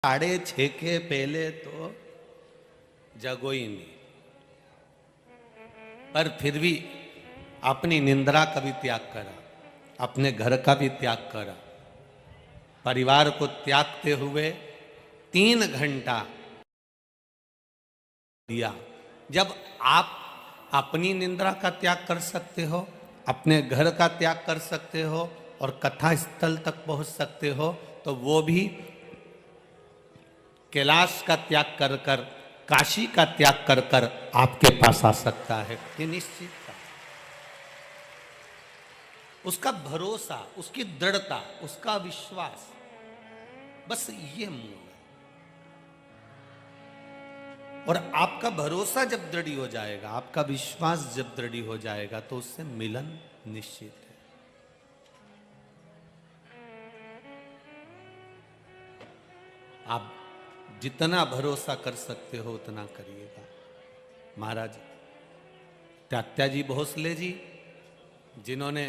6:30 के पहले तो जगो ही नहीं, पर फिर भी अपनी निंद्रा का भी त्याग करा, अपने घर का भी त्याग करा, परिवार को त्यागते हुए 3 घंटा दिया। जब आप अपनी निंद्रा का त्याग कर सकते हो, अपने घर का त्याग कर सकते हो और कथा स्थल तक पहुंच सकते हो, तो वो भी कैलाश का त्याग कर कर, काशी का त्याग कर कर आपके पास आ सकता है। ये निश्चित था। उसका भरोसा, उसकी दृढ़ता, उसका विश्वास, बस ये मूल है। और आपका भरोसा जब दृढ़ हो जाएगा, आपका विश्वास जब दृढ़ हो जाएगा, तो उससे मिलन निश्चित है। आप जितना भरोसा कर सकते हो उतना करिएगा। महाराज त्यात्याजी भोसले जी, जिन्होंने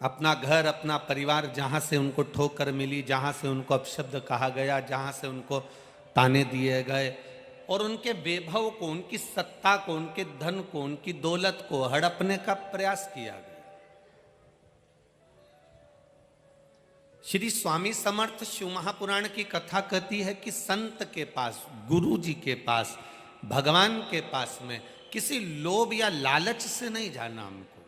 अपना घर, अपना परिवार, जहां से उनको ठोकर मिली, जहां से उनको अपशब्द कहा गया, जहां से उनको ताने दिए गए, और उनके वैभव को, उनकी सत्ता को, उनके धन को, उनकी दौलत को हड़पने का प्रयास किया गया। श्री स्वामी समर्थ शिव महापुराण की कथा कहती है कि संत के पास, गुरु जी के पास, भगवान के पास में किसी लोभ या लालच से नहीं जाना हमको।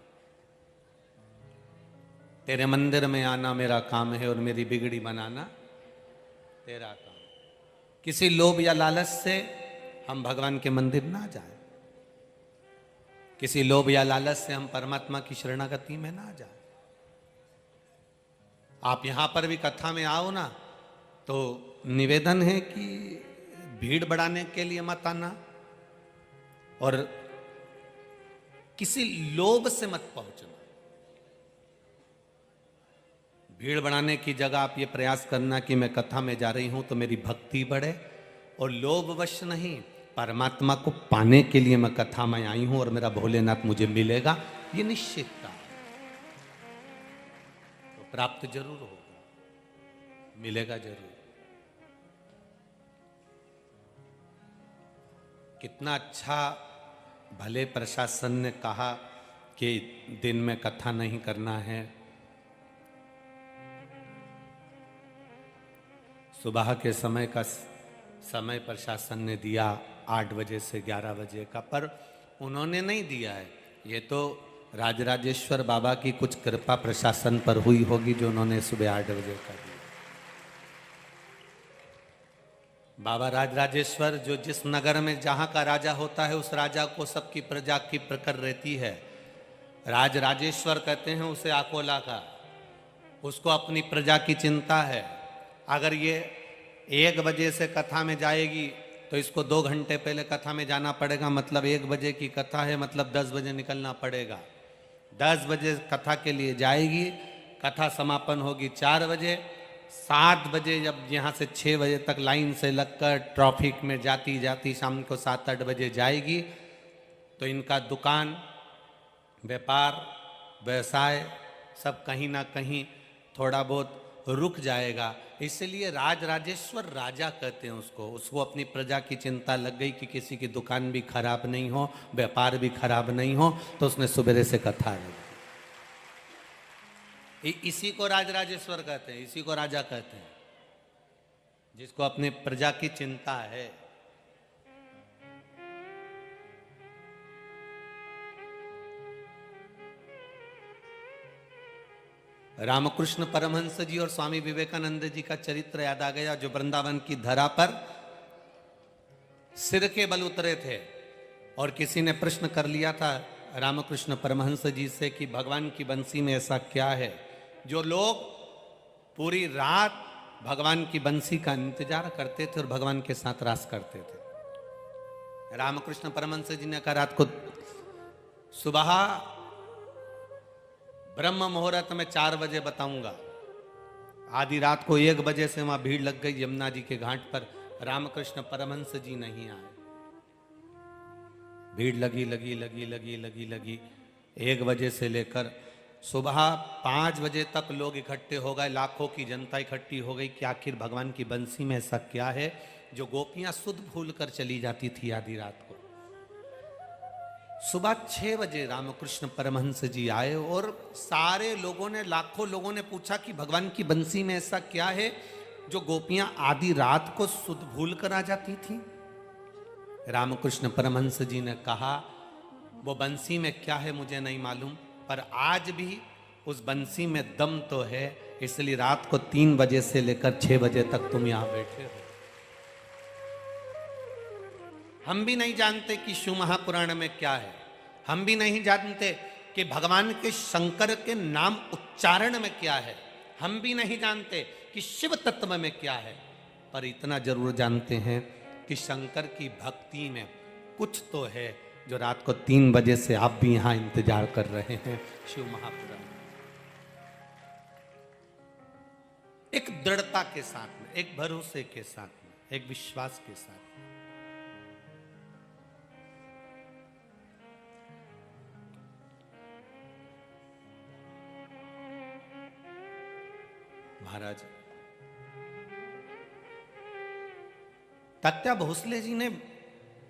तेरे मंदिर में आना मेरा काम है और मेरी बिगड़ी बनाना तेरा काम। किसी लोभ या लालच से हम भगवान के मंदिर ना जाएं, किसी लोभ या लालच से हम परमात्मा की शरणागति में ना जाएं। आप यहां पर भी कथा में आओ ना, तो निवेदन है कि भीड़ बढ़ाने के लिए मत आना और किसी लोभ से मत पहुंचना। भीड़ बढ़ाने की जगह आप ये प्रयास करना कि मैं कथा में जा रही हूं तो मेरी भक्ति बढ़े, और लोभवश नहीं, परमात्मा को पाने के लिए मैं कथा में आई हूं और मेरा भोलेनाथ मुझे मिलेगा, ये निश्चितता तो प्राप्त जरूर होगा, मिलेगा जरूर। कितना अच्छा भले प्रशासन ने कहा कि दिन में कथा नहीं करना है। सुबह के समय का समय प्रशासन ने दिया 8 बजे से 11 बजे का, पर उन्होंने नहीं दिया है। ये तो राजराजेश्वर बाबा की कुछ कृपा प्रशासन पर हुई होगी जो उन्होंने सुबह 8 बजे का दिया। बाबा राजराजेश्वर जो जिस नगर में जहाँ का राजा होता है, उस राजा को सबकी प्रजा की प्रकर रहती है। राजराजेश्वर कहते हैं उसे अकोला का, उसको अपनी प्रजा की चिंता है। अगर ये 1 बजे से कथा में जाएगी तो इसको 2 घंटे पहले कथा में जाना पड़ेगा, मतलब 1 बजे की कथा है, मतलब 10 बजे निकलना पड़ेगा। 10 बजे कथा के लिए जाएगी, कथा समापन होगी 4 बजे। 7 बजे जब यहाँ से 6 बजे तक लाइन से लगकर ट्रैफिक में जाती जाती शाम को 7-8 बजे जाएगी, तो इनका दुकान, व्यापार, व्यवसाय सब कहीं ना कहीं थोड़ा बहुत रुक जाएगा। इसलिए राजराजेश्वर राजा कहते हैं उसको अपनी प्रजा की चिंता लग गई कि किसी की दुकान भी खराब नहीं हो, व्यापार भी खराब नहीं हो, तो उसने सुबह से कथा रखी। इसी को राजराजेश्वर कहते हैं, इसी को राजा कहते हैं, जिसको अपनी प्रजा की चिंता है। रामकृष्ण परमहंस जी और स्वामी विवेकानंद जी का चरित्र याद आ गया, जो वृंदावन की धरा पर सिर के बल उतरे थे। और किसी ने प्रश्न कर लिया था रामकृष्ण परमहंस जी से कि भगवान की बंसी में ऐसा क्या है जो लोग पूरी रात भगवान की बंसी का इंतजार करते थे और भगवान के साथ रास करते थे। रामकृष्ण परमहंस जी ने कहा, रात को सुबह ब्रह्म मुहूर्त में 4 बजे बताऊंगा। आधी रात को 1 बजे से वहां भीड़ लग गई यमुना जी के घाट पर, रामकृष्ण परमहंस जी नहीं आए। भीड़ लगी लगी लगी लगी लगी लगी 1 बजे से लेकर सुबह 5 बजे तक लोग इकट्ठे हो गए, लाखों की जनता इकट्ठी हो गई कि आखिर भगवान की बंसी में ऐसा क्या है जो गोपियां सुध भूल कर चली जाती थी आधी रात को। सुबह 6 बजे रामकृष्ण परमहंस जी आए और सारे लोगों ने, लाखों लोगों ने पूछा कि भगवान की बंसी में ऐसा क्या है जो गोपियां आधी रात को सुध भूल कर आ जाती थी। रामकृष्ण परमहंस जी ने कहा, वो बंसी में क्या है मुझे नहीं मालूम, पर आज भी उस बंसी में दम तो है, इसलिए रात को 3 बजे से लेकर 6 बजे तक तुम यहां बैठे हो। हम भी नहीं जानते कि शिव महापुराण में क्या है, हम भी नहीं जानते कि भगवान के शंकर के नाम उच्चारण में क्या है, हम भी नहीं जानते कि शिव तत्व में क्या है, पर इतना जरूर जानते हैं कि शंकर की भक्ति में कुछ तो है जो रात को 3 बजे से आप भी यहां इंतजार कर रहे हैं। शिव महापुराण एक दृढ़ता के साथ में, एक भरोसे के साथ में, एक विश्वास के साथ में। महाराज तात्या भोसले जी ने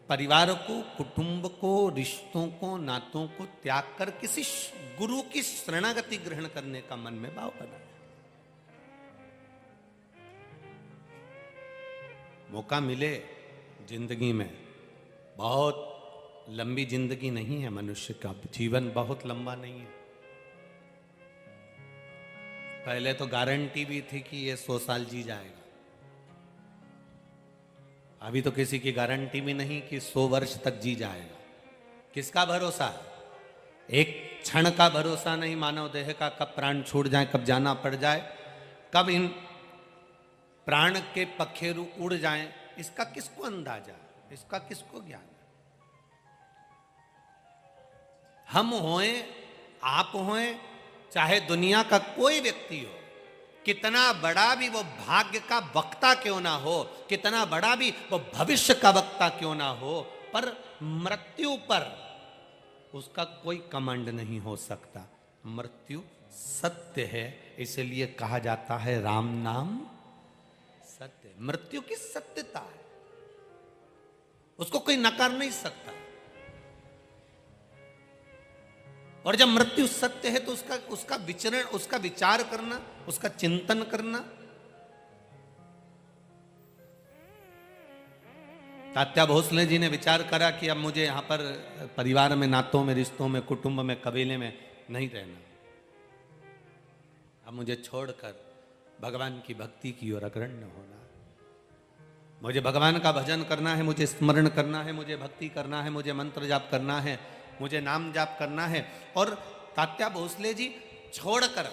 परिवार को, कुटुंब को, रिश्तों को, नातों को त्याग कर किसी गुरु की शरणागति ग्रहण करने का मन में भाव बनाया। मौका मिले जिंदगी में, बहुत लंबी जिंदगी नहीं है मनुष्य का, जीवन बहुत लंबा नहीं है। पहले तो गारंटी भी थी कि ये 100 साल जी जाएगा, अभी तो किसी की गारंटी भी नहीं कि 100 वर्ष तक जी जाएगा। किसका भरोसा? एक क्षण का भरोसा नहीं मानव देह का, कब प्राण छूट जाए, कब जाना पड़ जाए, कब इन प्राण के पखेरु उड़ जाएं, इसका किसको अंदाजा, इसका किसको ज्ञान? हम होए, आप होए, चाहे दुनिया का कोई व्यक्ति हो, कितना बड़ा भी वो भाग्य का वक्ता क्यों ना हो, कितना बड़ा भी वो भविष्य का वक्ता क्यों ना हो, पर मृत्यु पर उसका कोई कमांड नहीं हो सकता। मृत्यु सत्य है, इसलिए कहा जाता है राम नाम सत्य। मृत्यु की सत्यता है, उसको कोई नकार नहीं सकता। और जब मृत्यु सत्य है तो उसका विचरण, उसका विचार करना, उसका चिंतन करना। तात्या भोसले जी ने विचार करा कि अब मुझे यहां पर परिवार में, नातों में, रिश्तों में, कुटुंब में, कबीले में नहीं रहना, अब मुझे छोड़कर भगवान की भक्ति की ओर अग्रण्य होना। मुझे भगवान का भजन करना है, मुझे स्मरण करना है, मुझे भक्ति करना है, मुझे मंत्र जाप करना है, मुझे नाम जाप करना है। और तात्या भोसले जी छोड़कर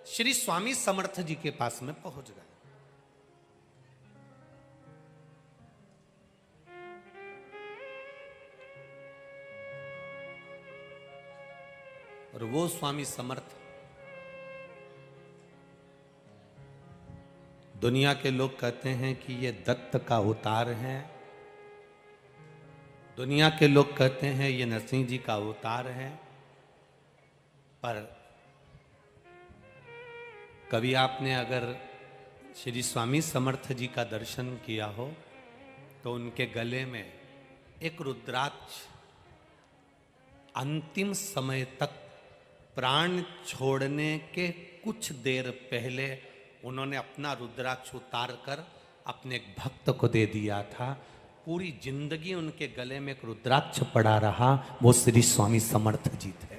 श्री स्वामी समर्थ जी के पास में पहुंच गए। और वो स्वामी समर्थ, दुनिया के लोग कहते हैं कि ये दत्त का अवतार है, दुनिया के लोग कहते हैं ये नरसिंह जी का अवतार है, पर कभी आपने अगर श्री स्वामी समर्थ जी का दर्शन किया हो तो उनके गले में एक रुद्राक्ष, अंतिम समय तक प्राण छोड़ने के कुछ देर पहले उन्होंने अपना रुद्राक्ष उतार कर अपने एक भक्त को दे दिया था। पूरी जिंदगी उनके गले में एक रुद्राक्ष पड़ा रहा, वो श्री स्वामी समर्थ जी थे।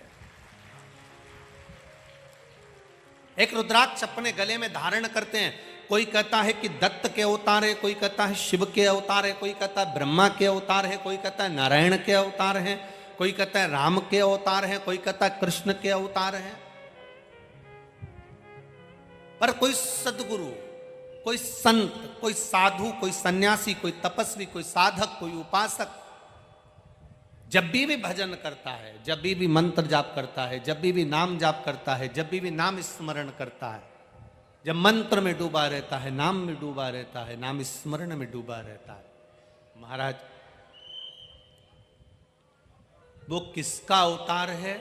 एक रुद्राक्ष अपने गले में धारण करते हैं। कोई कहता है कि दत्त के अवतार है, कोई कहता है शिव के अवतार है, कोई कहता है ब्रह्मा के अवतार है, कोई कहता है नारायण के अवतार है, कोई कहता है राम के अवतार है, कोई कहता है कृष्ण के अवतार है। पर कोई सदगुरु, कोई संत, कोई साधु, कोई सन्यासी, कोई तपस्वी, कोई साधक, कोई उपासक जब भी भजन करता है, जब भी मंत्र जाप करता है, जब भी नाम जाप करता है, जब भी नाम स्मरण करता है, जब मंत्र में डूबा रहता है, नाम में डूबा रहता है, नाम स्मरण में डूबा रहता है, महाराज वो किसका अवतार है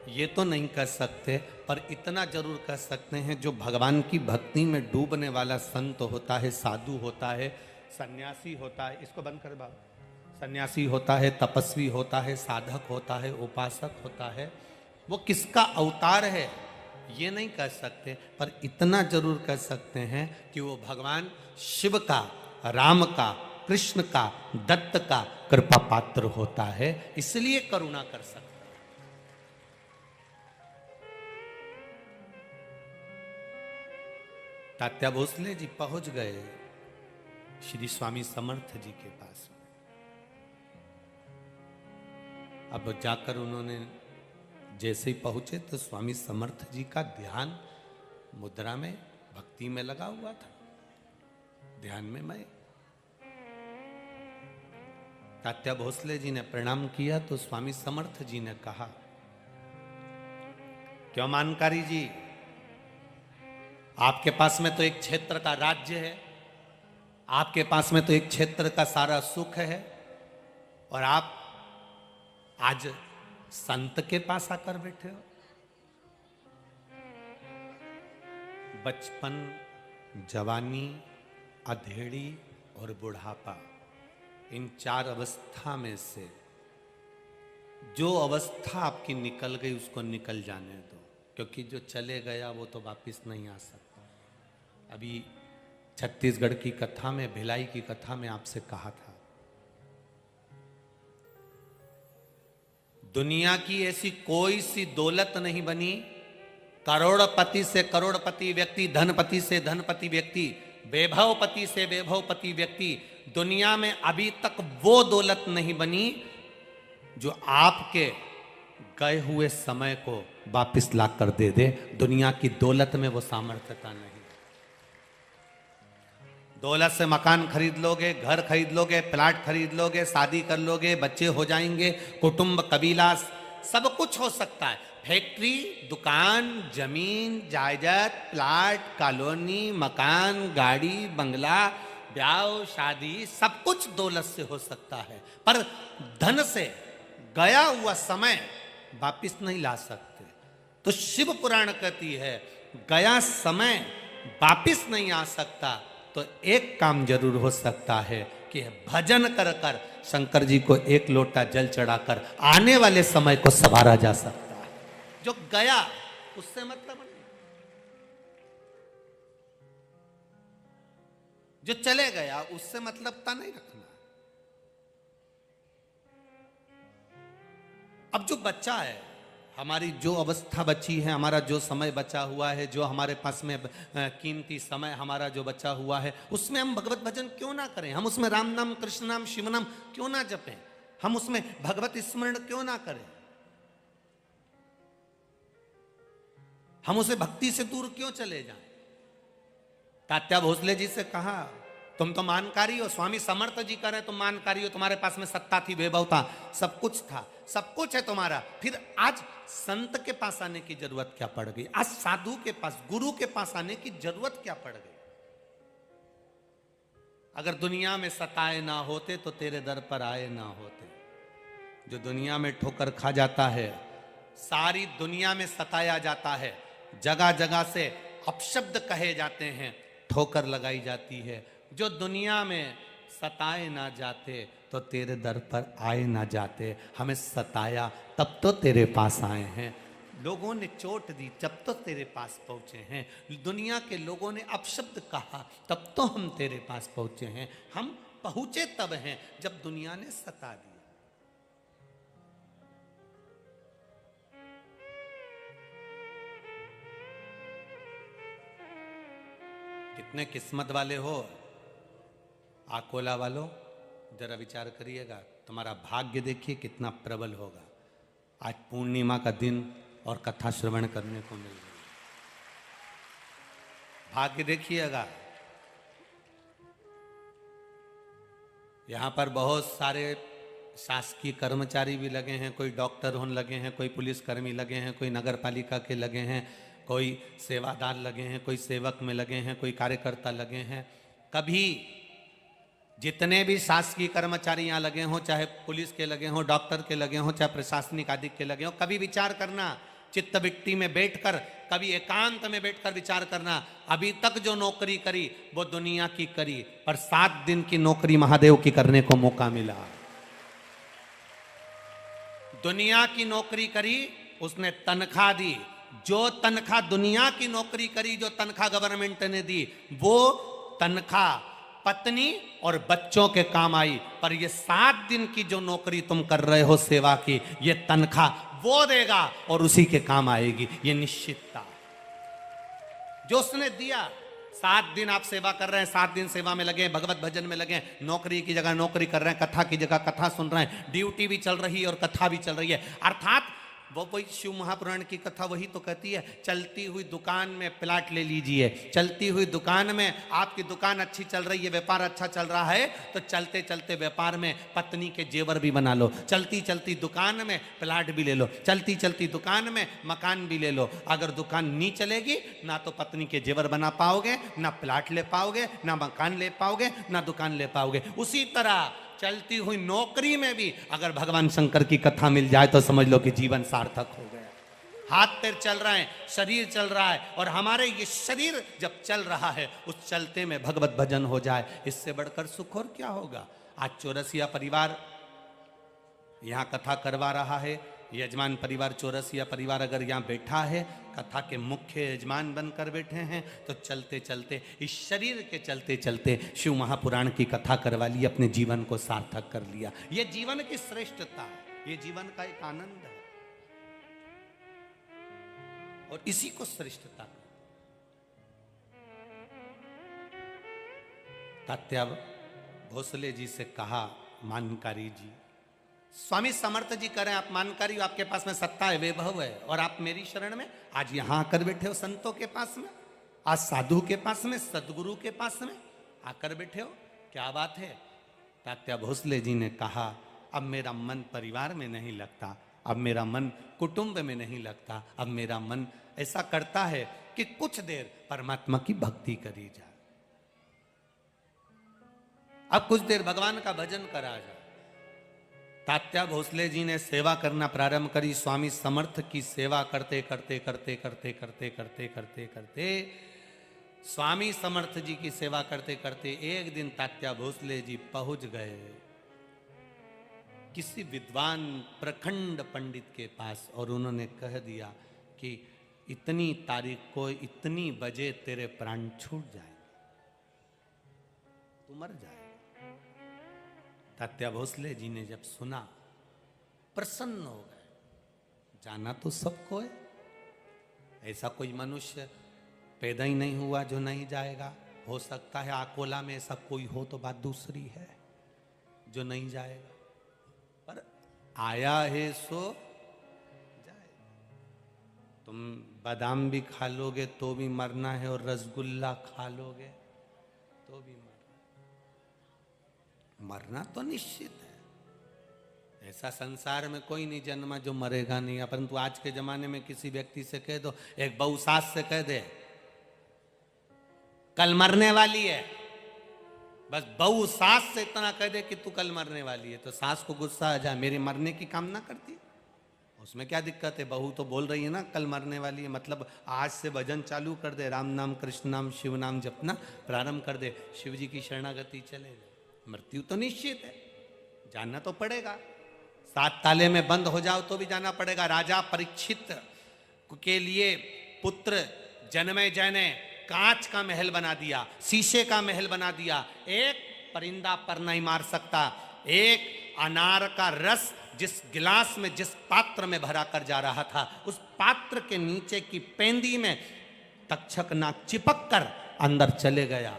ये तो नहीं कर सकते, पर इतना जरूर कर सकते हैं, जो भगवान की भक्ति में डूबने वाला संत होता है, साधु होता है, सन्यासी होता है, इसको बंद कर बाबा, सन्यासी होता है, तपस्वी होता है, साधक होता है, उपासक होता है, वो किसका अवतार है ये नहीं कह सकते, पर इतना जरूर कह सकते हैं कि वो भगवान शिव का, राम का, कृष्ण का, दत्त का कृपा पात्र होता है, इसलिए करुणा कर सकते। तात्या भोसले जी पहुंच गए श्री स्वामी समर्थ जी के पास। अब जाकर उन्होंने जैसे ही पहुंचे तो स्वामी समर्थ जी का ध्यान मुद्रा में, भक्ति में लगा हुआ था, ध्यान में मैं। तात्या भोसले जी ने प्रणाम किया तो स्वामी समर्थ जी ने कहा, क्यों मानकारी जी, आपके पास में तो एक क्षेत्र का राज्य है, आपके पास में तो एक क्षेत्र का सारा सुख है, और आप आज संत के पास आकर बैठे हो। बचपन, जवानी, अधेड़ी और बुढ़ापा, इन चार अवस्था में से जो अवस्था आपकी निकल गई उसको निकल जाने दो, क्योंकि जो चले गया वो तो वापिस नहीं आ सकता। अभी छत्तीसगढ़ की कथा में, भिलाई की कथा में आपसे कहा था, दुनिया की ऐसी कोई सी दौलत नहीं बनी, करोड़पति से करोड़पति व्यक्ति, धनपति से धनपति व्यक्ति, वैभवपति से वैभवपति व्यक्ति, दुनिया में अभी तक वो दौलत नहीं बनी जो आपके गए हुए समय को वापिस ला कर दे दे। दुनिया की दौलत में वो सामर्थ्यता नहीं। दौलत से मकान खरीद लोगे, घर खरीद लोगे, प्लाट खरीद लोगे, शादी कर लोगे, बच्चे हो जाएंगे, कुटुंब, कबीला, सब कुछ हो सकता है। फैक्ट्री, दुकान, जमीन, जायदाद, प्लाट, कॉलोनी, मकान, गाड़ी, बंगला, ब्याह, शादी, सब कुछ दौलत से हो सकता है, पर धन से गया हुआ समय वापिस नहीं ला सकते। तो शिव पुराण कहती है, गया समय वापिस नहीं आ सकता, तो एक काम जरूर हो सकता है कि भजन कर कर शंकर जी को एक लोटा जल चढ़ाकर आने वाले समय को संवारा जा सकता है। जो गया उससे मतलब नहीं, जो चले गया उससे मतलबता नहीं रखना। अब जो बच्चा है, हमारी जो अवस्था बची है, हमारा जो समय बचा हुआ है, जो हमारे पास में कीमती समय हमारा जो बचा हुआ है, उसमें हम भगवत भजन क्यों ना करें? हम उसमें राम नाम, कृष्ण नाम, शिव नाम क्यों ना जपें? हम उसमें भगवत स्मरण क्यों ना करें? हम उसे भक्ति से दूर क्यों चले जाएं? तात्या भोसले जी से कहा, तुम तो मानकारी हो। स्वामी समर्थ जी कह रहे तुम मानकारी हो, तुम्हारे पास में सत्ता थी, वैभव था, सब कुछ था, सब कुछ है तुम्हारा, फिर आज संत के पास आने की जरूरत क्या पड़ गई? आज साधु के पास, गुरु के पास आने की जरूरत क्या पड़ गई? अगर दुनिया में सताए ना होते तो तेरे दर पर आए ना होते। जो दुनिया में ठोकर खा जाता है, सारी दुनिया में सताया जाता है, जगह जगह से अपशब्द कहे जाते हैं, ठोकर लगाई जाती है। जो दुनिया में सताए ना जाते तो तेरे दर पर आए ना जाते। हमें सताया तब तो तेरे पास आए हैं, लोगों ने चोट दी तब तो तेरे पास पहुंचे हैं, दुनिया के लोगों ने अपशब्द कहा तब तो हम तेरे पास पहुंचे हैं। हम पहुंचे तब हैं जब दुनिया ने सता दिया। कितने किस्मत वाले हो आकोला वालों, जरा विचार करिएगा, तुम्हारा भाग्य देखिए कितना प्रबल होगा। आज पूर्णिमा का दिन और कथा श्रवण करने को मिल रही, भाग्य देखिएगा। यहाँ पर बहुत सारे शासकीय कर्मचारी भी लगे हैं, कोई डॉक्टर होने लगे हैं, कोई पुलिसकर्मी लगे हैं, कोई नगर पालिका के लगे हैं, कोई सेवादार लगे हैं, कोई सेवक में लगे हैं, कोई कार्यकर्ता लगे हैं। कभी जितने भी शासकीय कर्मचारी यहाँ लगे हों, चाहे पुलिस के लगे हों, डॉक्टर के लगे हों, चाहे प्रशासनिक आदि के लगे हों, कभी विचार करना चित्तविट्टी में बैठकर, कभी एकांत में बैठकर विचार करना। अभी तक जो नौकरी करी वो दुनिया की करी, पर 7 दिन की नौकरी महादेव की करने को मौका मिला। दुनिया की नौकरी करी, उसने तनख्वाह दी। जो तनख्वाह दुनिया की नौकरी करी, जो तनख्वाह गवर्नमेंट ने दी, वो तनख्वाह पत्नी और बच्चों के काम आई। पर ये 7 दिन की जो नौकरी तुम कर रहे हो सेवा की, ये तनख्वाह वो देगा और उसी के काम आएगी। ये निश्चितता जो उसने दिया। 7 दिन आप सेवा कर रहे हैं, 7 दिन सेवा में लगे, भगवत भजन में लगे, नौकरी की जगह नौकरी कर रहे हैं, कथा की जगह कथा सुन रहे हैं, ड्यूटी भी चल रही है और कथा भी चल रही है। अर्थात वो वही शिव महापुराण की कथा वही तो कहती है, चलती हुई दुकान में प्लाट ले लीजिए। चलती हुई दुकान में आपकी दुकान अच्छी चल रही है, व्यापार अच्छा चल रहा है, तो चलते चलते व्यापार में पत्नी के जेवर भी बना लो। चलती चलती दुकान में प्लाट भी ले लो, चलती चलती दुकान में मकान भी ले लो। अगर दुकान नहीं चलेगी, ना तो पत्नी के जेवर बना पाओगे, ना प्लाट ले पाओगे, ना मकान ले पाओगे, ना दुकान ले पाओगे। उसी तरह चलती हुई नौकरी में भी अगर भगवान शंकर की कथा मिल जाए तो समझ लो कि जीवन सार्थक हो गया। हाथ पैर चल रहे हैं, शरीर चल रहा है, और हमारे ये शरीर जब चल रहा है, उस चलते में भगवत भजन हो जाए, इससे बढ़कर सुख और क्या होगा। आज चौरसिया परिवार यहां कथा करवा रहा है। यजमान परिवार, चौरसिया परिवार अगर यहाँ बैठा है, कथा के मुख्य यजमान बनकर बैठे हैं, तो चलते चलते इस शरीर के चलते चलते शिव महापुराण की कथा करवा ली, अपने जीवन को सार्थक कर लिया। ये जीवन की श्रेष्ठता है, ये जीवन का एक आनंद है, और इसी को श्रेष्ठता तात्या भोसले जी से कहा, मानकारी जी, स्वामी समर्थ जी करें, आप मानकारी, आपके पास में सत्ता है, वैभव है, और आप मेरी शरण में आज यहां आकर बैठे हो, संतों के पास में, आज साधु के पास में, सदगुरु के पास में आकर बैठे हो, क्या बात है। तात्या भोसले जी ने कहा, अब मेरा मन परिवार में नहीं लगता, अब मेरा मन कुटुंब में नहीं लगता, अब मेरा मन ऐसा करता है कि कुछ देर परमात्मा की भक्ति करी जाए, अब कुछ देर भगवान का भजन करा जाए। तात्या भोसले जी ने सेवा करना प्रारंभ करी। स्वामी समर्थ की सेवा करते करते करते करते करते करते करते करते स्वामी समर्थ जी की सेवा करते करते एक दिन तात्या भोसले जी पहुंच गए किसी विद्वान प्रखंड पंडित के पास, और उन्होंने कह दिया कि इतनी तारीख को इतनी बजे तेरे प्राण छूट जाएंगे, तू मर जाए। तात्या भोसले जी ने जब सुना, प्रसन्न हो गए। जाना तो सबको है, ऐसा कोई मनुष्य पैदा ही नहीं हुआ जो नहीं जाएगा। हो सकता है अकोला में ऐसा कोई हो तो बात दूसरी है, जो नहीं जाएगा, पर आया है सो जाए। तुम बादाम भी खा लोगे तो भी मरना है, और रसगुल्ला खा लोगे तो भी मरना तो निश्चित है। ऐसा संसार में कोई नहीं जन्मा जो मरेगा नहीं। परंतु आज के जमाने में किसी व्यक्ति से कह दो, एक बहू सास से कह दे कल मरने वाली है, बस बहू सास से इतना कह दे कि तू कल मरने वाली है, तो सास को गुस्सा आ जाए, मेरे मरने की कामना करती, उसमें क्या दिक्कत है। बहू तो बोल रही है ना कल मरने वाली है, मतलब आज से भजन चालू कर दे, राम नाम कृष्ण नाम शिव नाम जपना प्रारंभ कर दे, शिव जी की शरणागति चले जाए। मृत्यु तो निश्चित है, जानना तो पड़ेगा। 7 ताले में बंद हो जाओ तो भी जाना पड़ेगा। राजा परीक्षित के लिए पुत्र जनमेजय ने कांच का महल बना दिया, शीशे का महल बना दिया। एक परिंदा पर नहीं मार सकता। एक अनार का रस जिस गिलास में, जिस पात्र में भरा कर जा रहा था, उस पात्र के नीचे की पेंदी में तक्षक नाग चिपक कर अंदर चले गया।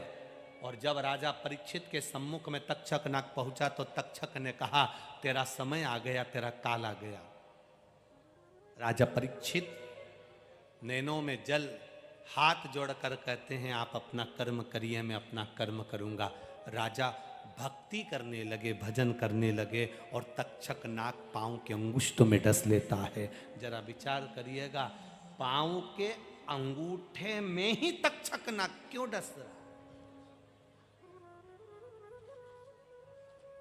और जब राजा परीक्षित के सम्मुख में तक्षक नाग पहुंचा तो तक्षक ने कहा, तेरा समय आ गया, तेरा काल आ गया। राजा परीक्षित नैनों में जल, हाथ जोड़कर कहते हैं, आप अपना कर्म करिए, मैं अपना कर्म करूंगा। राजा भक्ति करने लगे, भजन करने लगे, और तक्षक नाग पांव के अंगुष्ठ में डस लेता है। जरा विचार करिएगा, पांव के अंगूठे में ही तक्षक नाग क्यों डस रहा?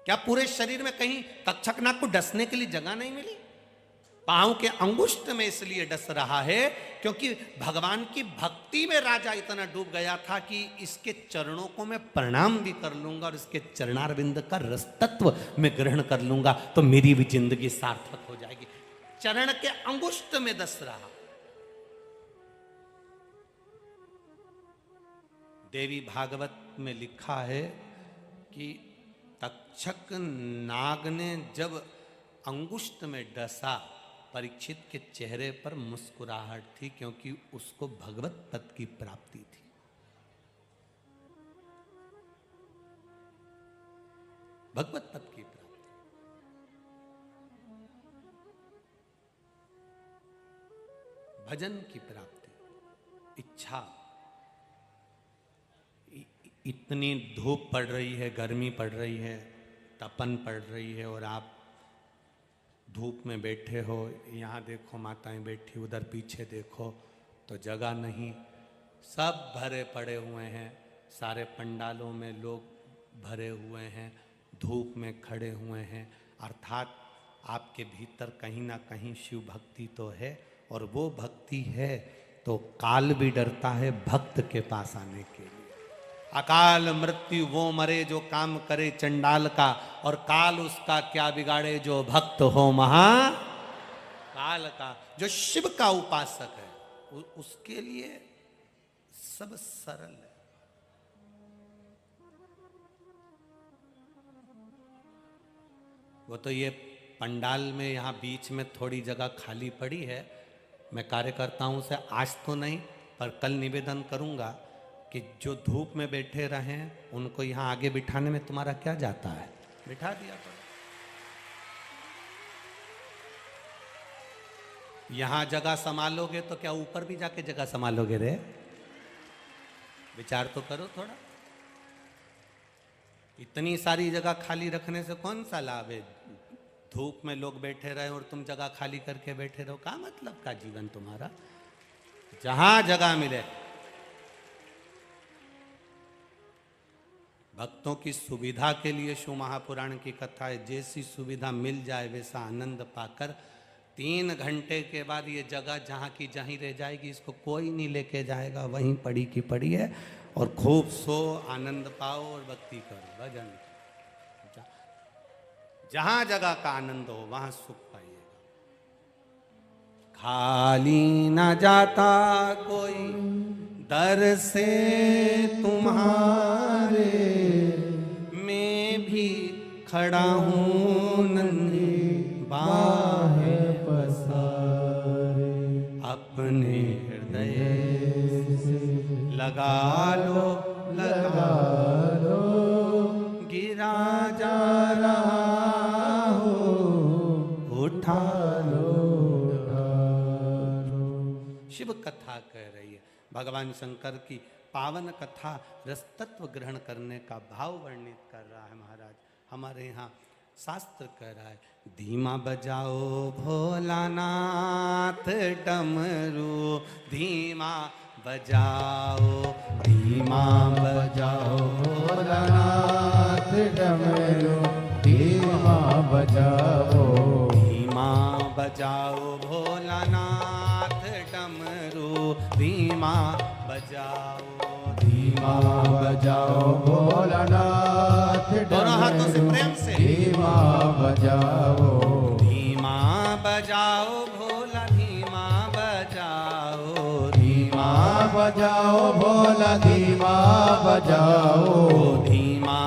क्या पूरे शरीर में कहीं तक्षक नाग को डसने के लिए जगह नहीं मिली? पांव के अंगुष्ठ में इसलिए डस रहा है क्योंकि भगवान की भक्ति में राजा इतना डूब गया था कि इसके चरणों को मैं प्रणाम भी कर लूंगा और इसके चरणारविंद का रसतत्व में ग्रहण कर लूंगा तो मेरी भी जिंदगी सार्थक हो जाएगी। चरण के अंगुष्ठ में डस रहा। देवी भागवत में लिखा है कि तक्षक नाग ने जब अंगुष्ठ में डसा, परीक्षित के चेहरे पर मुस्कुराहट थी क्योंकि उसको भगवत पद की प्राप्ति थी। भगवत पद की प्राप्ति, भजन की प्राप्ति, इच्छा। इतनी धूप पड़ रही है, गर्मी पड़ रही है, तपन पड़ रही है और आप धूप में बैठे हो। यहाँ देखो माताएं बैठी, उधर पीछे देखो तो जगह नहीं, सब भरे पड़े हुए हैं। सारे पंडालों में लोग भरे हुए हैं, धूप में खड़े हुए हैं। अर्थात आपके भीतर कहीं ना कहीं शिव भक्ति तो है, और वो भक्ति है तो काल भी डरता है भक्त के पास आने के लिए। अकाल मृत्यु वो मरे जो काम करे चंडाल का, और काल उसका क्या बिगाड़े जो भक्त हो महा काल का। जो शिव का उपासक है उसके लिए सब सरल है। वो तो ये पंडाल में यहाँ बीच में थोड़ी जगह खाली पड़ी है, मैं कार्यकर्ताओं से आज तो नहीं पर कल निवेदन करूंगा कि जो धूप में बैठे रहें उनको यहाँ आगे बिठाने में तुम्हारा क्या जाता है, बिठा दिया करो। यहाँ जगह संभालोगे तो क्या ऊपर भी जाके जगह संभालोगे रे? विचार तो करो थोड़ा। इतनी सारी जगह खाली रखने से कौन सा लाभ है? धूप में लोग बैठे रहे और तुम जगह खाली करके बैठे रहो, क्या मतलब का जीवन तुम्हारा? जहां जगह मिले। भक्तों की सुविधा के लिए शिव महापुराण की कथा है, जैसी सुविधा मिल जाए वैसा आनंद पाकर 3 घंटे के बाद ये जगह जहाँ की जहीं रह जाएगी, इसको कोई नहीं लेके जाएगा, वहीं पड़ी की पड़ी है। और खूब सो, आनंद पाओ और भक्ति करो, भजन। जहाँ जगह का आनंद हो वहाँ सुख पाइएगा। खाली न जाता कोई दर से तुम्हारे, मैं भी खड़ा हूँ नन्ही बाहें पसारे। अपने हृदय से लगा लो, लगा लो, गिरा जा रहा हो, उठा लो। शिव कथा कह रही है, भगवान शंकर की पावन कथा रसतत्व ग्रहण करने का भाव वर्णित कर रहा है महाराज। हमारे यहाँ शास्त्र कह रहा है, धीमा बजाओ भोलानाथ डमरू, धीमा बजाओ, धीमा बजाओ भोलानाथ डमरू, धीमा बजाओ, धीमा बजाओ भोलानाथ डमरू, धीमा बजाओ, धीमा बजाओ भोलानाथ डमरू। दोनों हाथों से प्रेम से धीमा बजाओ, धीमा बजाओ भोला, धीमा बजाओ, धीमा बजाओ भोला, धीमा बजाओ, धीमा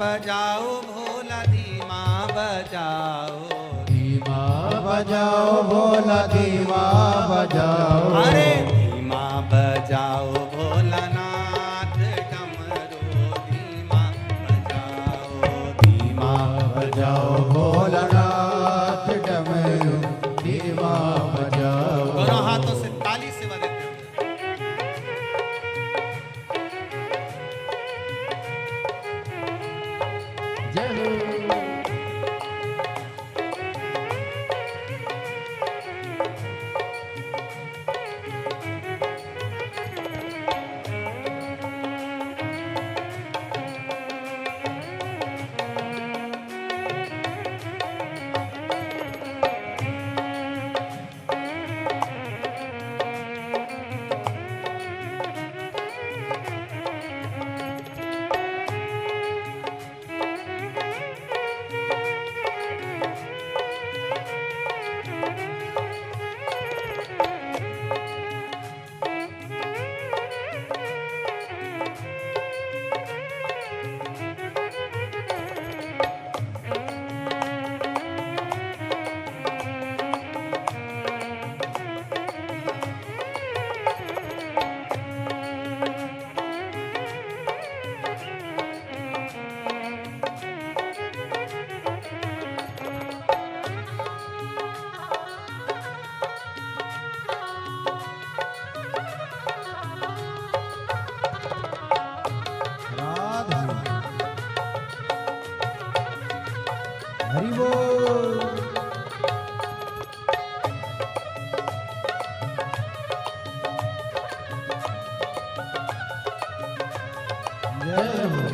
बजाओ भोला, धीमा बजाओ, धीमा बजाओ भोला, धीमा बजाओ। अरे धीमा बजाओ भोलानाथ डमरू, धीमा बजाओ, धीमा बजाओ भोलानाथ डमरू, धीमा बजाओ। दोनों हाथों से ताली से बजाते हैं। जय हो। हरि बोल। जय हो।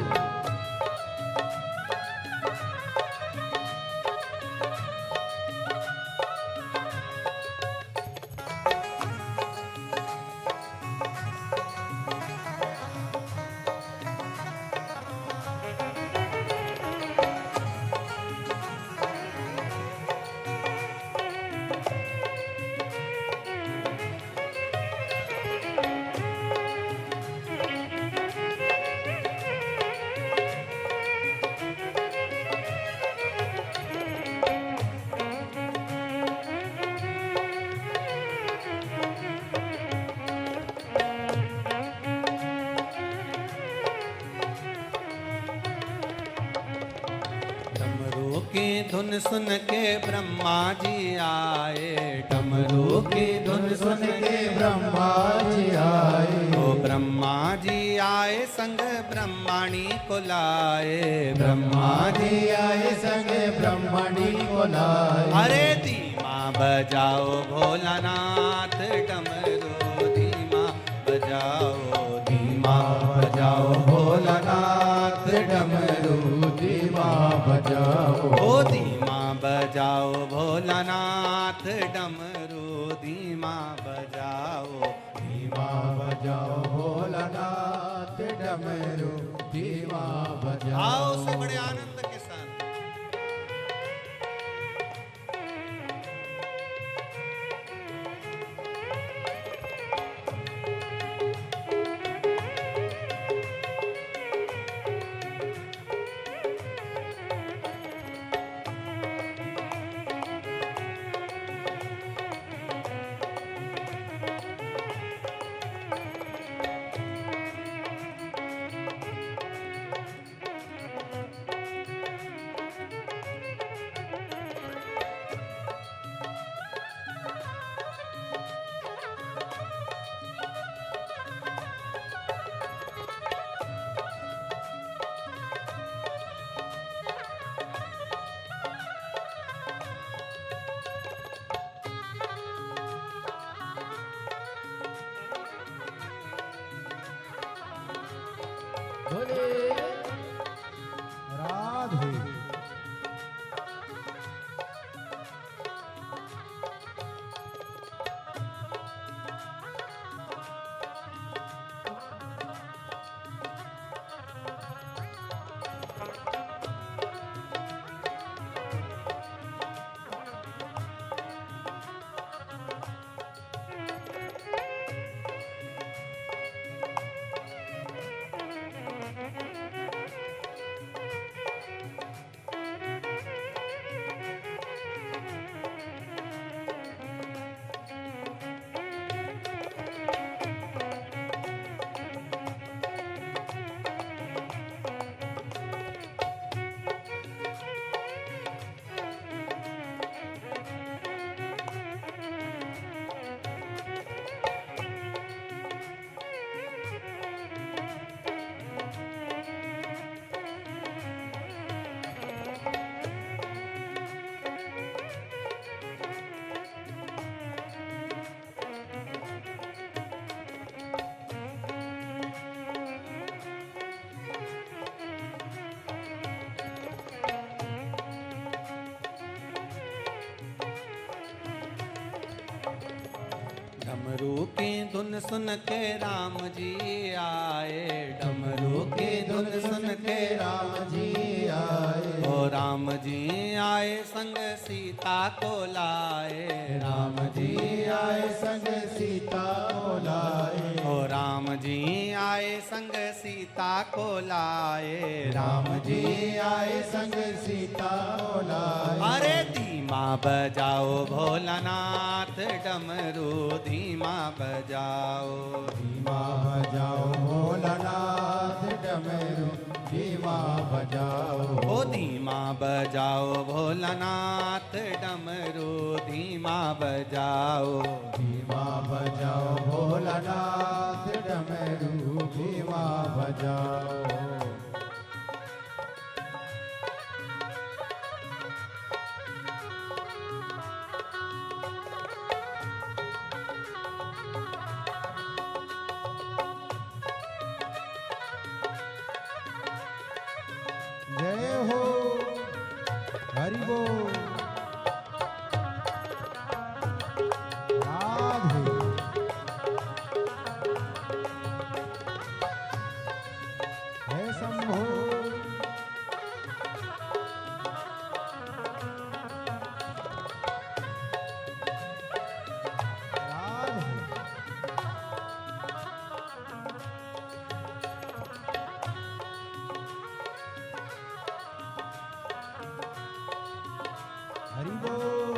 डमरू की धुन सुन के ब्रह्मा जी आए, डमरू की धुन सुन के ब्रह्मा जी आए। ओ ब्रह्मा जी आए संग ब्रह्माणी को लाए, ब्रह्मा जी आए संग ब्रह्मणी को लाए। अरे धीमा बजाओ भोलानाथ डमरू धीमा बजाओ, धीमा बजाओ भोलानाथ डमरू धीमा बजाओ। ओ धीमा बजाओ भोलानाथ डमरू धीमा बजाओ, धीमा बजाओ भोलानाथ डमरू धीमा बजाओ। आओ से बड़े आनंद के साथ। बोले राधे। डमरू की धुन सुन के राम जी आए, डमरू की धुन सुन के राम जी आए। ओ राम जी आए संग सीता को लाए, राम जी आए संग सीता को लाए। ओ राम जी आए संग सीता को लाए, राम जी आए संग सीता को लाए। अरे धीमा बजाओ भोलानाथ डमरू धीमा बजाओ, धीमा बजाओ भोलानाथ डमरू धीमा बजाओ। ओ धीमा बजाओ भोलानाथ डमरू धीमा बजाओ, धीमा बजाओ भोलानाथ डमरू धीमा बजाओ। हरि बोल। राधे हे शंभो। हरि बोल।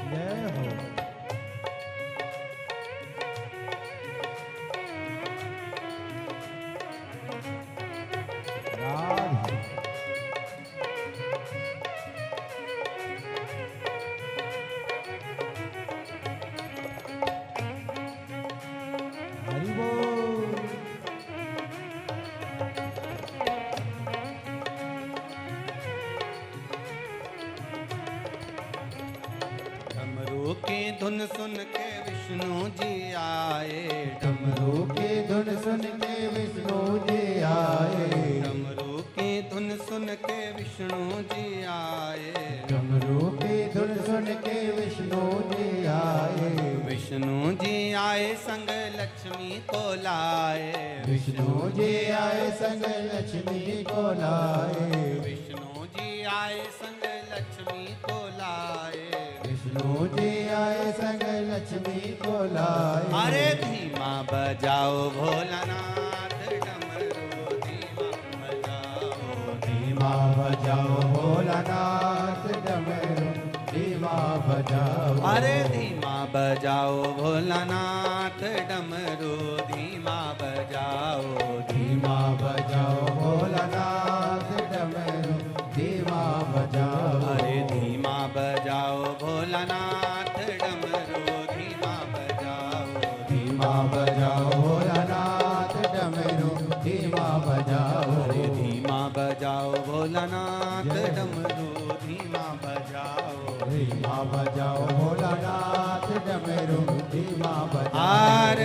जय हो। राधे हरि बोल। डमरू की धुन सुन के विष्णु जी आए। डमरू की धुन सुन के विष्णु जी आए। डमरू की धुन सुन के विष्णु जी आए। डमरू की धुन सुन के विष्णु जी आए। विष्णु जी आए संग लक्ष्मी को लाए। विष्णु जी आए संग लक्ष्मी को लाए। विष्णु जी आए संग लक्ष्मी को लाए। विष्णु जी आए संग लक्ष्मी को लाए। अरे धीमा बजाओ भोलानाथ डमरू धीमा बजाओ। धीमा बजाओ भोलानाथ डमरू धीमा बजाओ। अरे धीमा बजाओ भोलानाथ डमरू धीमा बजाओ। धीमा बजाओ भोलानाथ डमरू धीमा बजाओ। अरे धीमा बजाओ भोलानाथ डमरू धीमा बजाओ। धीमा बजाओ भोलानाथ डमरू धीमा बजाओ। अरे धीमा बजाओ भोलानाथ डमरू धीमा बजाओ। धीमा बजाओ भोलानाथ डमरू धीमा बजाओ। हर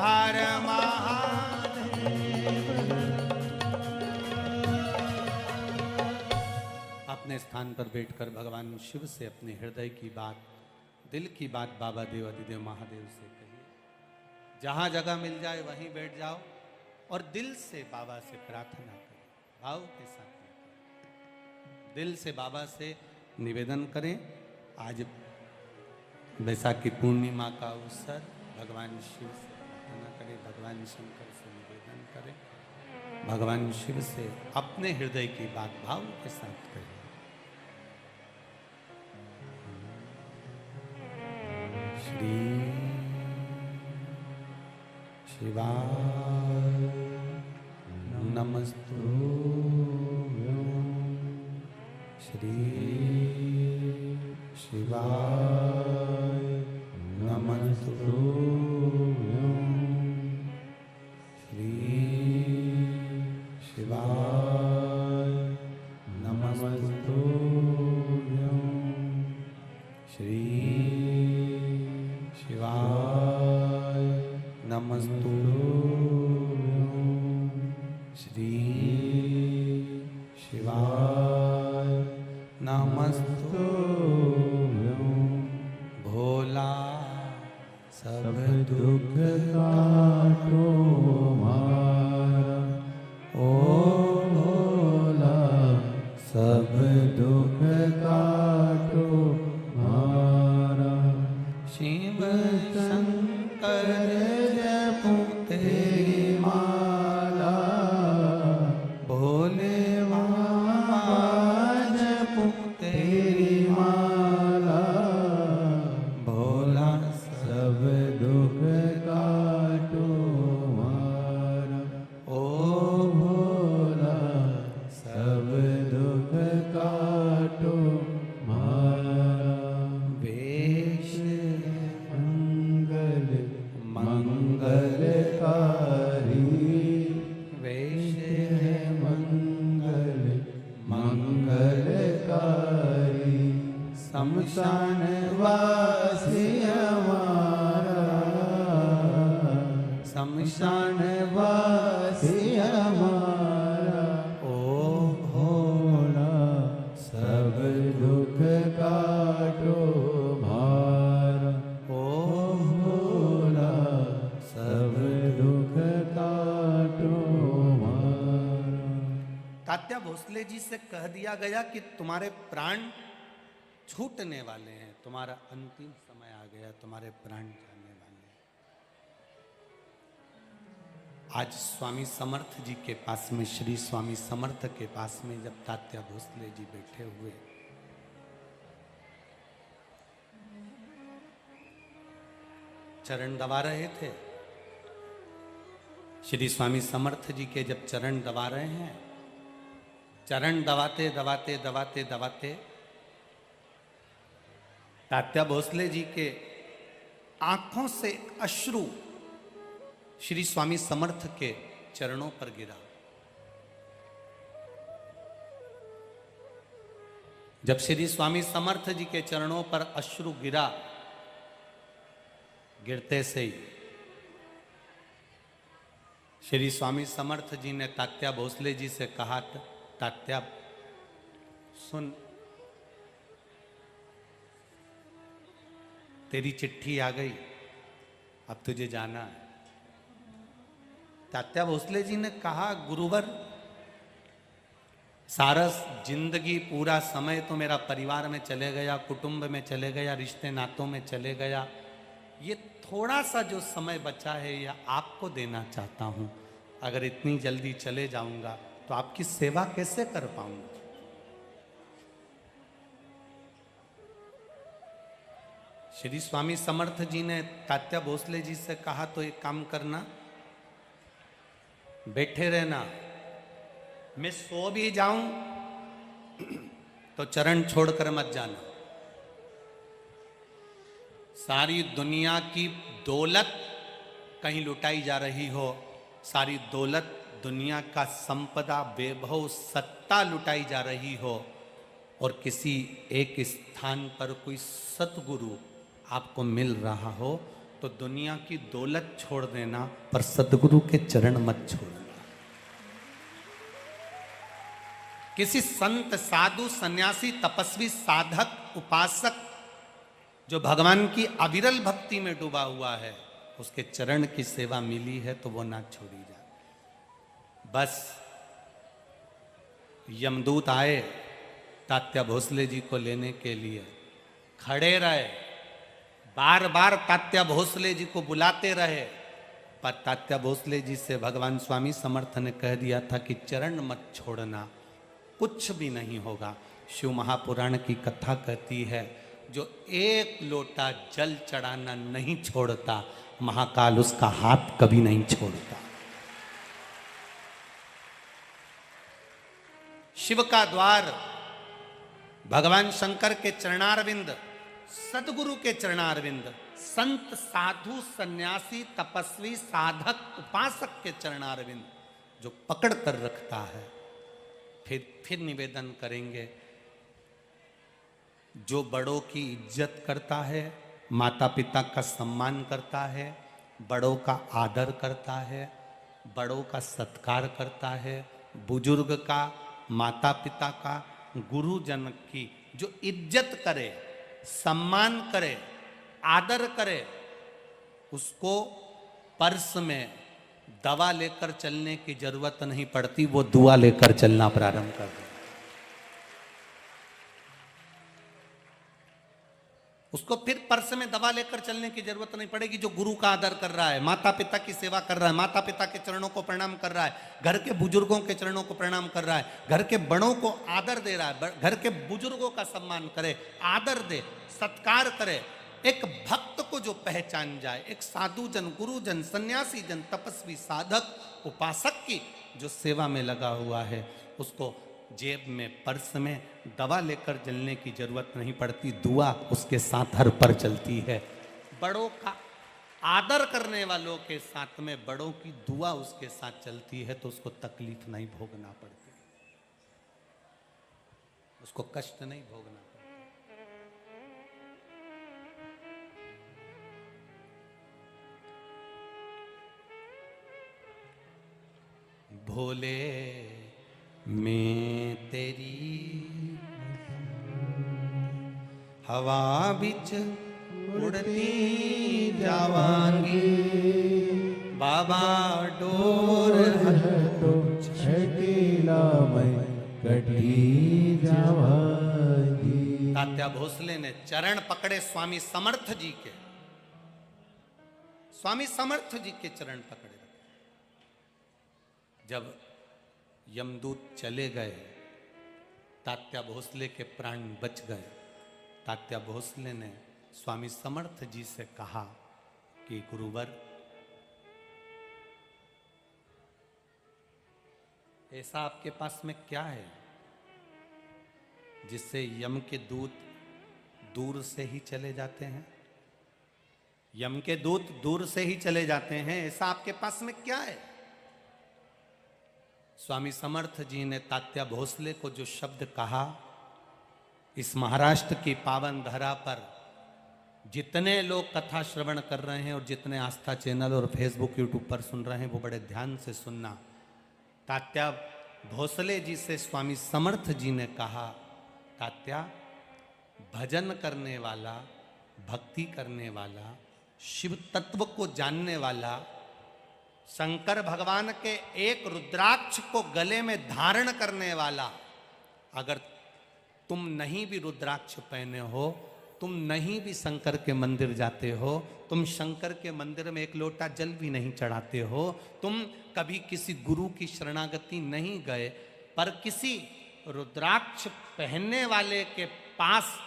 हर महादेव। अपने स्थान पर बैठकर भगवान शिव से अपने हृदय की बात, दिल की बात बाबा देवाधिदेव महादेव से कहिए। जहां जगह मिल जाए वहीं बैठ जाओ और दिल से बाबा से प्रार्थना करें, भाव के साथ दिल से बाबा से निवेदन करें। आज वैशाखी पूर्णिमा का अवसर, भगवान शिव से प्रार्थना करें, भगवान शंकर से निवेदन करें, भगवान शिव से अपने हृदय की बात भाव के साथ करें। श्री शिवाय नमस्तुभ्यं। श्री शिवाय नमस्तुभ्यं। श्री शिवाय नमस्तुभ्यं। श्री शिवाय नमस्तुभ्यं। श्री शिवाय नमस्तुभ्यं। भोला सब दुख काटो हमारा। ओ भोला सब दुख काटो हमारा। शिव शंकर जपो तेरी माला। भोले जपो तेरी माला। भोला सब दुख काटो हमारा। ओ भोला सब दुख काटो हमारा। वेश मंगल शमशान वासी हमारा, ओ भोला सब दुख काटो भारा, ओ भोला सब दुख काटो भारा। तात्या भोसले जी से कह दिया गया कि तुम्हारे प्राण छूटने वाले हैं, तुम्हारा अंतिम समय आ गया, तुम्हारे प्राण जाने वाले हैं। आज स्वामी समर्थ जी के पास में, श्री स्वामी समर्थ के पास में जब तात्या भोसले जी बैठे हुए, चरण दबा रहे थे, श्री स्वामी समर्थ जी के जब चरण दबा रहे हैं, चरण दबाते दबाते दबाते दबाते तात्या भोसले जी के आंखों से अश्रु श्री स्वामी समर्थ के चरणों पर गिरा। जब श्री स्वामी समर्थ जी के चरणों पर अश्रु गिरा, गिरते से ही श्री स्वामी समर्थ जी ने तात्या भोसले जी से कहा, तात्या सुन, तेरी चिट्ठी आ गई, अब तुझे जाना है। तात्या भोसले जी ने कहा, गुरुवर सारा जिंदगी पूरा समय तो मेरा परिवार में चले गया, कुटुंब में चले गया, रिश्ते नातों में चले गया, ये थोड़ा सा जो समय बचा है यह आपको देना चाहता हूं। अगर इतनी जल्दी चले जाऊंगा तो आपकी सेवा कैसे कर पाऊंगा। श्री स्वामी समर्थ जी ने तात्या भोसले जी से कहा, तो एक काम करना, बैठे रहना, मैं सो भी जाऊं तो चरण छोड़कर मत जाना। सारी दुनिया की दौलत कहीं लुटाई जा रही हो, सारी दौलत, दुनिया का संपदा, वैभव, सत्ता लुटाई जा रही हो, और किसी एक स्थान पर कोई सतगुरु आपको मिल रहा हो, तो दुनिया की दौलत छोड़ देना, पर सतगुरु के चरण मत छोड़ना। किसी संत, साधु, सन्यासी, तपस्वी, साधक, उपासक जो भगवान की अविरल भक्ति में डूबा हुआ है, उसके चरण की सेवा मिली है तो वो ना छोड़ी जाए। बस यमदूत आए तात्या भोसले जी को लेने के लिए, खड़े रहे, बार बार तात्या भोसले जी को बुलाते रहे, पर तात्या भोसले जी से भगवान स्वामी समर्थ ने कह दिया था कि चरण मत छोड़ना, कुछ भी नहीं होगा। शिव महापुराण की कथा कहती है, जो एक लोटा जल चढ़ाना नहीं छोड़ता, महाकाल उसका हाथ कभी नहीं छोड़ता। शिव का द्वार भगवान शंकर के चरणारविंद, सदगुरु के चरणारविंद, संत, साधु, सन्यासी, तपस्वी, साधक, उपासक के चरणारविंद जो पकड़ कर रखता है। फिर निवेदन करेंगे, जो बड़ों की इज्जत करता है, माता पिता का सम्मान करता है, बड़ों का आदर करता है, बड़ों का सत्कार करता है, बुजुर्ग का, माता पिता का, गुरुजन की जो इज्जत करे, सम्मान करे, आदर करे, उसको पर्स में दवा लेकर चलने की जरूरत नहीं पड़ती, वो दुआ लेकर चलना प्रारंभ कर दे। उसको फिर पर्स में दवा लेकर चलने की जरूरत नहीं पड़ेगी। जो गुरु का आदर कर रहा है, माता पिता की सेवा कर रहा है, माता पिता के चरणों को प्रणाम कर रहा है, घर के बुजुर्गों के चरणों को प्रणाम कर रहा है, घर के बड़ों को आदर दे रहा है, घर के बुजुर्गों का सम्मान करे, आदर दे, सत्कार करे। एक भक्त को जो पहचान जाए, एक साधु जन, गुरुजन, सन्यासी जन, तपस्वी, साधक, उपासक की जो सेवा में लगा हुआ है, उसको जेब में, पर्स में दवा लेकर चलने की जरूरत नहीं पड़ती, दुआ उसके साथ हर पर चलती है। बड़ों का आदर करने वालों के साथ में बड़ों की दुआ उसके साथ चलती है, तो उसको तकलीफ नहीं भोगना पड़ती, उसको कष्ट नहीं भोगना पड़ता। भोले मैं तेरी हवा बिच उड़ती जावांगी, बाबा डोर तो छकीला मैं कटी जावांगी। तात्या भोसले ने चरण पकड़े स्वामी समर्थ जी के, स्वामी समर्थ जी के चरण पकड़े रखे। जब यमदूत चले गए, तात्या भोसले के प्राण बच गए। तात्या भोसले ने स्वामी समर्थ जी से कहा कि गुरुवर, ऐसा आपके पास में क्या है जिससे यम के दूत दूर से ही चले जाते हैं? यम के दूत दूर से ही चले जाते हैं, ऐसा आपके पास में क्या है? स्वामी समर्थ जी ने तात्या भोसले को जो शब्द कहा, इस महाराष्ट्र की पावन धरा पर जितने लोग कथा श्रवण कर रहे हैं और जितने आस्था चैनल और फेसबुक यूट्यूब पर सुन रहे हैं, वो बड़े ध्यान से सुनना। तात्या भोसले जी से स्वामी समर्थ जी ने कहा, तात्या, भजन करने वाला, भक्ति करने वाला, शिव तत्व को जानने वाला, शंकर भगवान के एक रुद्राक्ष को गले में धारण करने वाला, अगर तुम नहीं भी रुद्राक्ष पहने हो, तुम नहीं भी शंकर के मंदिर जाते हो, तुम शंकर के मंदिर में एक लोटा जल भी नहीं चढ़ाते हो, तुम कभी किसी गुरु की शरणागति नहीं गए, पर किसी रुद्राक्ष पहनने वाले के पास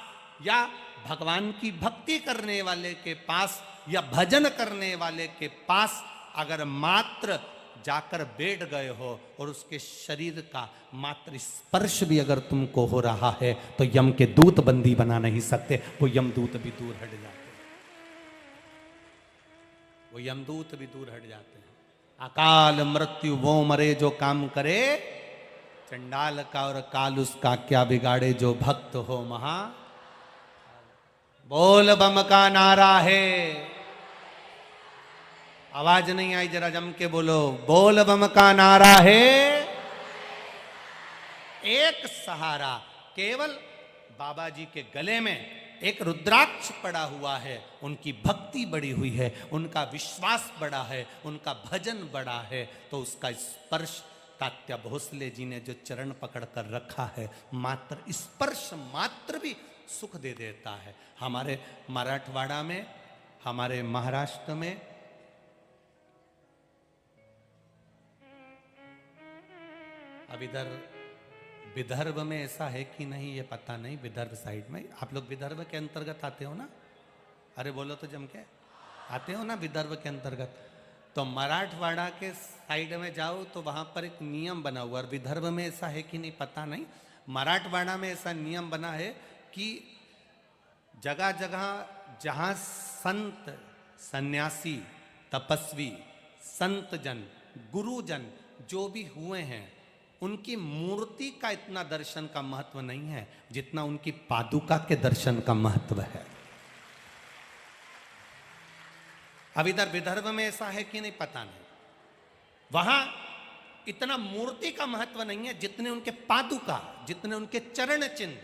या भगवान की भक्ति करने वाले के पास या भजन करने वाले के पास अगर मात्र जाकर बैठ गए हो और उसके शरीर का मात्र स्पर्श भी अगर तुमको हो रहा है, तो यम के दूत बंदी बना नहीं सकते, वो यमदूत भी दूर हट जाते हैं, वो यमदूत भी दूर हट जाते हैं। अकाल मृत्यु वो मरे जो काम करे, चंडाल का और काल उसका क्या बिगाड़े, जो भक्त हो महा। बोल बम का नारा है, आवाज नहीं आई, जरा जम के बोलो, बोल बम का नारा है। एक सहारा, केवल बाबा जी के गले में एक रुद्राक्ष पड़ा हुआ है, उनकी भक्ति बड़ी हुई है, उनका विश्वास बड़ा है, उनका भजन बड़ा है, तो उसका स्पर्श तात्या भोसले जी ने जो चरण पकड़ कर रखा है, मात्र स्पर्श मात्र भी सुख दे देता है। हमारे मराठवाड़ा में, हमारे महाराष्ट्र में, अब इधर विदर्भ में ऐसा है कि नहीं ये पता नहीं, विदर्भ साइड में, आप लोग विदर्भ के अंतर्गत आते हो ना? अरे बोलो तो जम के, आते हो ना विदर्भ के अंतर्गत? तो मराठवाड़ा के साइड में जाओ तो वहां पर एक नियम बना हुआ है, विदर्भ में ऐसा है कि नहीं पता नहीं, मराठवाड़ा में ऐसा नियम बना है कि जगह जगह जहां संत, सन्यासी, तपस्वी, संत जन, गुरुजन जो भी हुए हैं, उनकी मूर्ति का इतना दर्शन का महत्व नहीं है जितना उनकी पादुका के दर्शन का महत्व है। अब इधर विदर्भ में ऐसा है कि नहीं पता नहीं, वहां इतना मूर्ति का महत्व नहीं है जितने उनके पादुका, जितने उनके चरण चिन्ह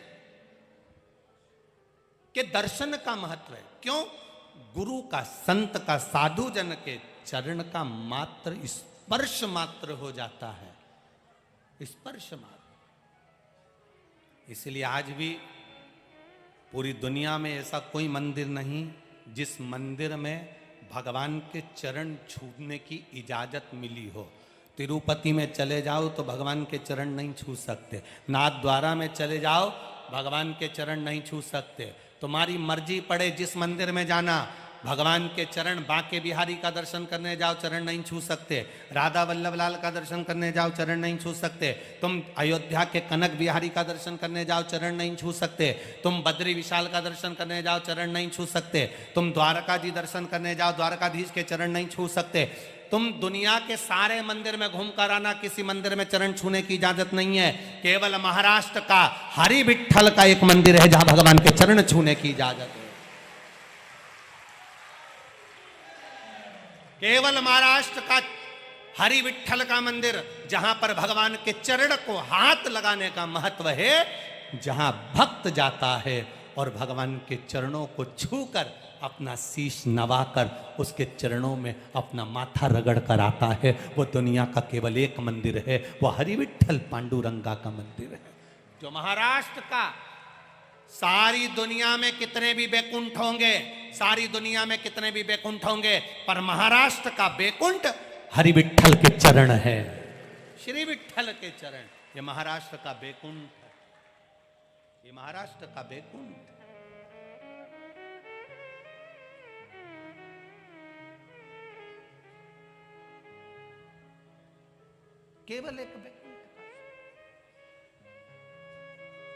के दर्शन का महत्व है। क्यों? गुरु का, संत का, साधु जन के चरण का मात्र स्पर्श मात्र हो जाता है, स्पर्श मात्र। इसलिए आज भी पूरी दुनिया में ऐसा कोई मंदिर नहीं जिस मंदिर में भगवान के चरण छूने की इजाजत मिली हो। तिरुपति में चले जाओ तो भगवान के चरण नहीं छू सकते, नाथ द्वारा में चले जाओ भगवान के चरण नहीं छू सकते। तुम्हारी मर्जी पड़े जिस मंदिर में जाना, भगवान के चरण, बांके बिहारी का दर्शन करने जाओ चरण नहीं छू सकते, राधा वल्लभ लाल का दर्शन करने जाओ चरण नहीं छू सकते, तुम अयोध्या के कनक बिहारी का दर्शन करने जाओ चरण नहीं छू सकते, तुम बद्री विशाल का दर्शन करने जाओ चरण नहीं छू सकते, तुम द्वारका जी दर्शन करने जाओ द्वारकाधीश के चरण नहीं छू सकते। तुम दुनिया के सारे मंदिर में घूम कर आना, किसी मंदिर में चरण छूने की इजाजत नहीं है। केवल महाराष्ट्र का हरि विठ्ठल का एक मंदिर है जहां भगवान के चरण छूने की इजाजत है। केवल महाराष्ट्र का हरि विठल का मंदिर, जहां पर भगवान के चरण को हाथ लगाने का महत्व है, जहां भक्त जाता है और भगवान के चरणों को छूकर अपना शीश नवाकर उसके चरणों में अपना माथा रगड़ कर आता है, वो दुनिया का केवल एक मंदिर है, वो हरि विठल पांडुरंगा का मंदिर है। जो महाराष्ट्र का, सारी दुनिया में कितने भी बैकुंठ होंगे, सारी दुनिया में कितने भी बैकुंठ होंगे, पर महाराष्ट्र का बैकुंठ हरि विठल के चरण है, श्री विठल के चरण। ये महाराष्ट्र का बैकुंठ है, ये महाराष्ट्र का बैकुंठ। केवल एक बैकुंठ का।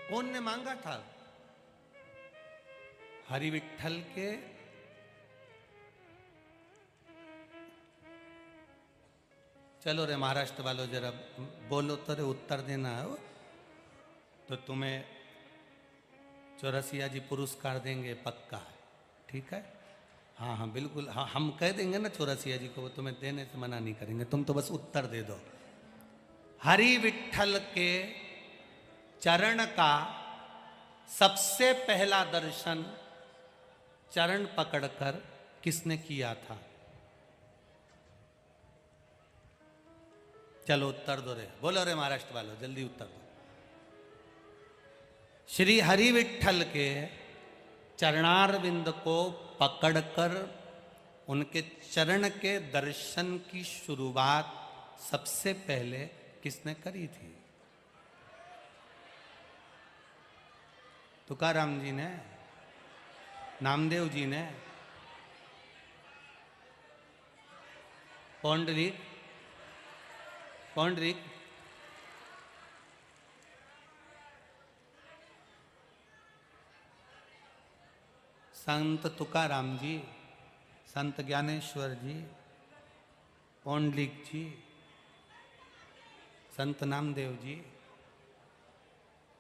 कौन ने मांगा था? हरि विठल के चलो रे महाराष्ट्र वालों, जरा बोलो तो रे, उत्तर देना हो तो तुम्हें चौरसिया जी पुरस्कार देंगे, पक्का, ठीक है? हाँ हाँ बिल्कुल, हाँ हम कह देंगे ना चौरसिया जी को, वो तुम्हें देने से मना नहीं करेंगे, तुम तो बस उत्तर दे दो। हरि विठल के चरण का सबसे पहला दर्शन चरण पकड़कर किसने किया था? चलो उत्तर दो रे, बोलो रे महाराष्ट्र वालों, जल्दी उत्तर दो। श्री हरि विठल के चरणारविंद को पकड़कर उनके चरण के दर्शन की शुरुआत सबसे पहले किसने करी थी? तुकाराम जी ने, नामदेव जी ने, पौंडरिक, पौंडरिक, संत तुकाराम जी, संत ज्ञानेश्वर जी, पौंडलिक जी, संत नामदेव जी,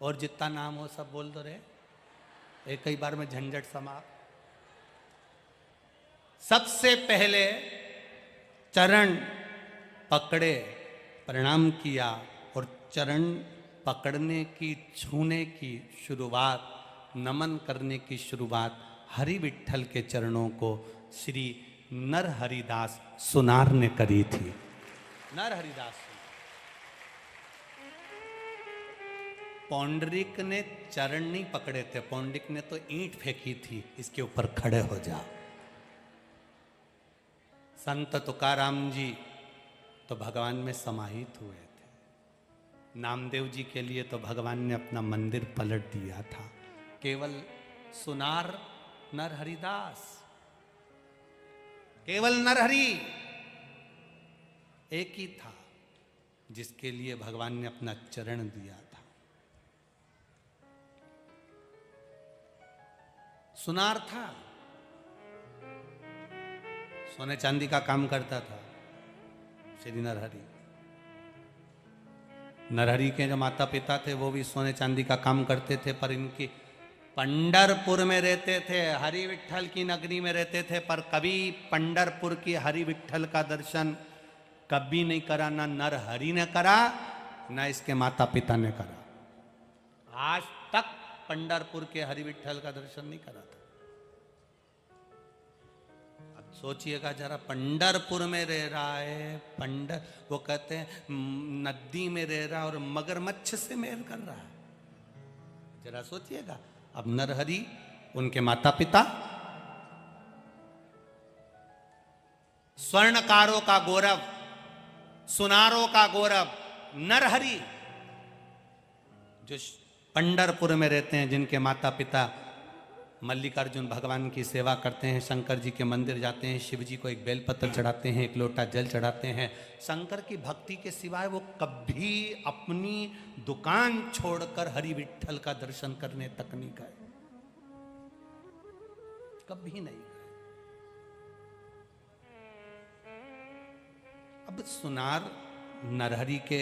और जितना नाम हो सब बोल दो रे, एक ही बार में झंझट समाप्त। सबसे पहले चरण पकड़े, प्रणाम किया, और चरण पकड़ने की, छूने की शुरुआत, नमन करने की शुरुआत हरि विठल के चरणों को श्री नरहरिदास सुनार ने करी थी। नरहरिदास पौंडरिक ने चरण नहीं पकड़े थे, पौंडरिक ने तो ईंट फेंकी थी, इसके ऊपर खड़े हो जाओ। संत तुकाराम जी तो भगवान में समाहित हुए थे, नामदेव जी के लिए तो भगवान ने अपना मंदिर पलट दिया था। केवल सुनार नरहरिदास, केवल नरहरि एक ही था जिसके लिए भगवान ने अपना चरण दिया था। सुनार था, सोने चांदी का काम करता था श्री नरहरि। नरहरि के जो माता पिता थे वो भी सोने चांदी का काम करते थे, पर इनकी पंढरपुर में रहते थे, हरि विठल की नगरी में रहते थे, पर कभी पंढरपुर की हरि विठल का दर्शन कभी नहीं करा, ना नरहरि ने करा, ना इसके माता पिता ने करा। आज तक पंढरपुर के हरि विठल का दर्शन नहीं करा था। अब सोचिएगा जरा, पंढरपुर में रह रहा है, वो कहते हैं नदी में रह रहा है और मगरमच्छ से मेल कर रहा है, जरा सोचिएगा। अब नरहरि, उनके माता पिता स्वर्णकारों का गौरव, सुनारों का गौरव नरहरि, जो पंढरपुर में रहते हैं, जिनके माता पिता मल्लिकार्जुन भगवान की सेवा करते हैं, शंकर जी के मंदिर जाते हैं, शिव जी को एक बेलपत्र चढ़ाते हैं, एक लोटा जल चढ़ाते हैं। शंकर की भक्ति के सिवाय वो कभी अपनी दुकान छोड़कर हरि विठल का दर्शन करने तक नहीं गए, कभी नहीं गए। अब सुनार नरहरि के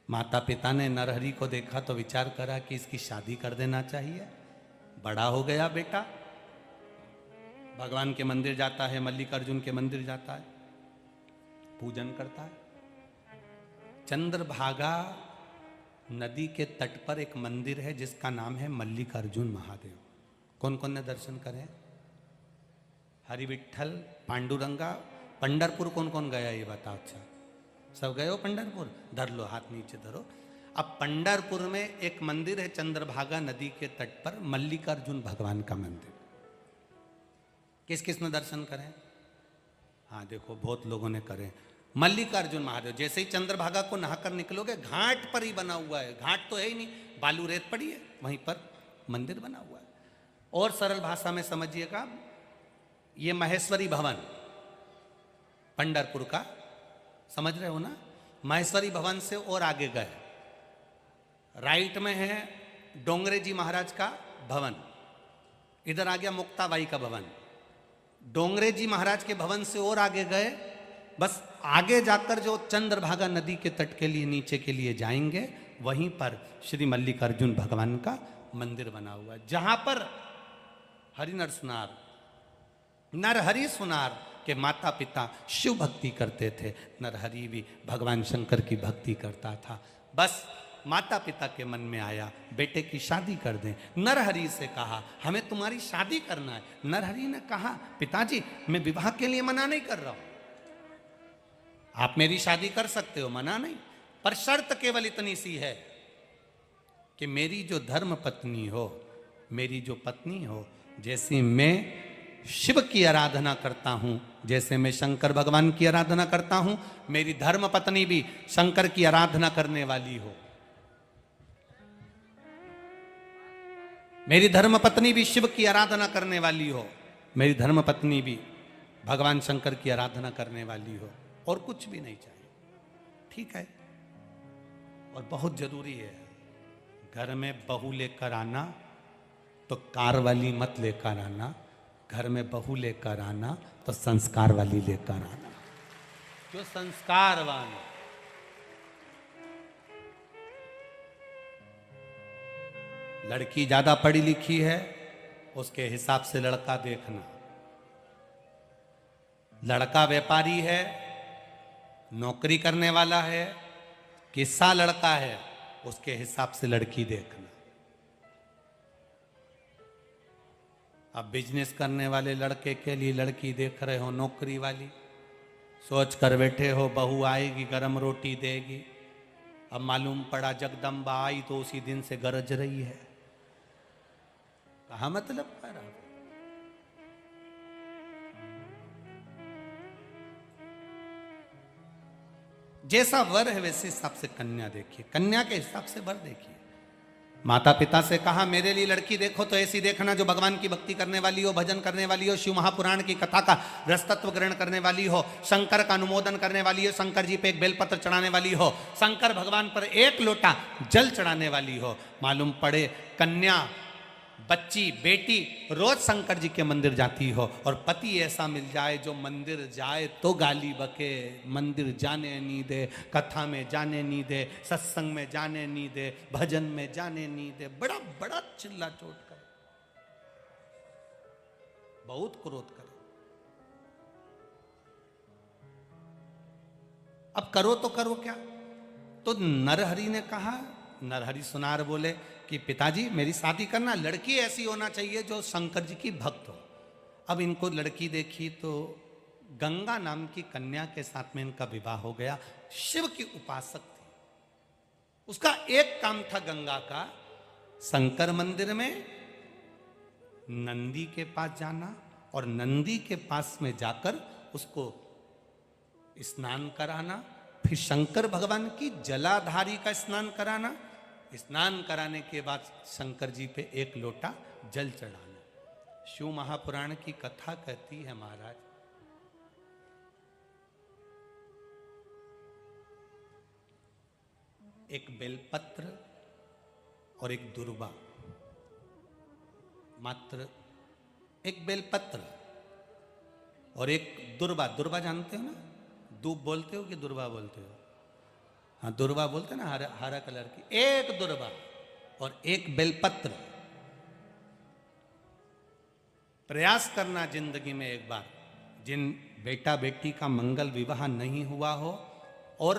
माता पिता ने नरहरि को देखा तो विचार करा कि इसकी शादी कर देना चाहिए, बड़ा हो गया बेटा, भगवान के मंदिर जाता है, मल्लिकार्जुन के मंदिर जाता है। पूजन करता है। चंद्रभागा नदी के तट पर एक मंदिर है जिसका नाम है मल्लिकार्जुन महादेव। कौन कौन ने दर्शन करे? हरि विठल, पांडुरंगा। पंडरपुर कौन कौन गया ये बताओ। अच्छा, सब गए हो पंडरपुर? धर लो, हाथ नीचे धरो। अब पंडरपुर में एक मंदिर है चंद्रभागा नदी के तट पर, मल्लिकार्जुन भगवान का मंदिर। किस किस ने दर्शन करें? हाँ देखो, बहुत लोगों ने करे। मल्लिकार्जुन महादेव जैसे ही चंद्रभागा को नहाकर निकलोगे, घाट पर ही बना हुआ है। घाट तो है ही नहीं, बालू रेत पड़ी है, वहीं पर मंदिर बना हुआ है। और सरल भाषा में समझिएगा, ये महेश्वरी भवन पंडरपुर का, समझ रहे हो ना? महेश्वरी भवन से और आगे गए, राइट में है डोंगरे जी महाराज का भवन, इधर आ गया मुक्ताबाई का भवन। डोंगरे जी महाराज के भवन से और आगे गए, बस आगे जाकर जो चंद्रभागा नदी के तट के लिए नीचे के लिए जाएंगे, वहीं पर श्री मल्लिकार्जुन भगवान का मंदिर बना हुआ है, जहां पर हरि नर सुनार, नरहरि सुनार के माता पिता शिव भक्ति करते थे। नरहरि भी भगवान शंकर की भक्ति करता था। बस माता पिता के मन में आया, बेटे की शादी कर दें। नरहरि से कहा, हमें तुम्हारी शादी करना है। नरहरि ने कहा, पिताजी मैं विवाह के लिए मना नहीं कर रहा हूं, आप मेरी शादी कर सकते हो, मना नहीं, पर शर्त केवल इतनी सी है कि मेरी जो धर्म पत्नी हो, मेरी जो पत्नी हो, जैसे मैं शिव की आराधना करता हूं, जैसे मैं शंकर भगवान की आराधना करता हूं, मेरी धर्म पत्नी भी शंकर की आराधना करने वाली हो। मेरी धर्म पत्नी भी शिव की आराधना करने वाली हो, मेरी धर्म पत्नी भी भगवान शंकर की आराधना करने वाली हो, और कुछ भी नहीं चाहिए। ठीक है? और बहुत जरूरी है, घर में बहू लेकर आना तो कार वाली मत लेकर आना, घर में बहू लेकर आना तो संस्कार वाली लेकर आना, जो संस्कारवान हो। लड़की ज्यादा पढ़ी लिखी है, उसके हिसाब से लड़का देखना। लड़का व्यापारी है, नौकरी करने वाला है, किस्सा लड़का है, उसके हिसाब से लड़की देखना। अब बिजनेस करने वाले लड़के के लिए लड़की देख रहे हो नौकरी वाली, सोच कर बैठे हो बहू आएगी गरम रोटी देगी। अब मालूम पड़ा जगदम्बा आई तो उसी दिन से गरज रही है। कहा मतलब कर रहा? जैसा वर है वैसे हिसाब से कन्या देखिए, कन्या के हिसाब से वर देखिए। माता पिता से कहा मेरे लिए लड़की देखो तो ऐसी देखना जो भगवान की भक्ति करने वाली हो, भजन करने वाली हो, शिव महापुराण की कथा का रसतत्व ग्रहण करने वाली हो, शंकर का अनुमोदन करने वाली हो, शंकर जी पे एक बेलपत्र चढ़ाने वाली हो, शंकर भगवान पर एक लोटा जल चढ़ाने वाली हो। मालूम पड़े कन्या, बच्ची, बेटी रोज शंकर जी के मंदिर जाती हो, और पति ऐसा मिल जाए जो मंदिर जाए तो गाली बके, मंदिर जाने नहीं दे, कथा में जाने नहीं दे, सत्संग में जाने नहीं दे, भजन में जाने नहीं दे, बड़ा बड़ा चिल्ला चोट करे, बहुत क्रोध करे। अब करो तो करो क्या? तो नरहरि ने कहा, नरहरि सुनार बोले कि पिताजी मेरी शादी करना, लड़की ऐसी होना चाहिए जो शंकर जी की भक्त हो। अब इनको लड़की देखी तो गंगा नाम की कन्या के साथ में इनका विवाह हो गया। शिव की उपासक थी, उसका एक काम था गंगा का, शंकर मंदिर में नंदी के पास जाना और नंदी के पास में जाकर उसको स्नान कराना, फिर शंकर भगवान की जलाधारी का स्नान कराना, स्नान कराने के बाद शंकर जी पे एक लोटा जल चढ़ाना। शिव महापुराण की कथा कहती है महाराज, एक बेलपत्र और एक दुर्वा, मात्र एक बेलपत्र और एक दुर्वा। दुर्वा जानते हो ना? दूब बोलते हो कि दुर्वा बोलते हो? हाँ, दुर्वा बोलते ना, हरा हरा कलर की। एक दुर्वा और एक बेलपत्र। प्रयास करना जिंदगी में एक बार जिन बेटा बेटी का मंगल विवाह नहीं हुआ हो और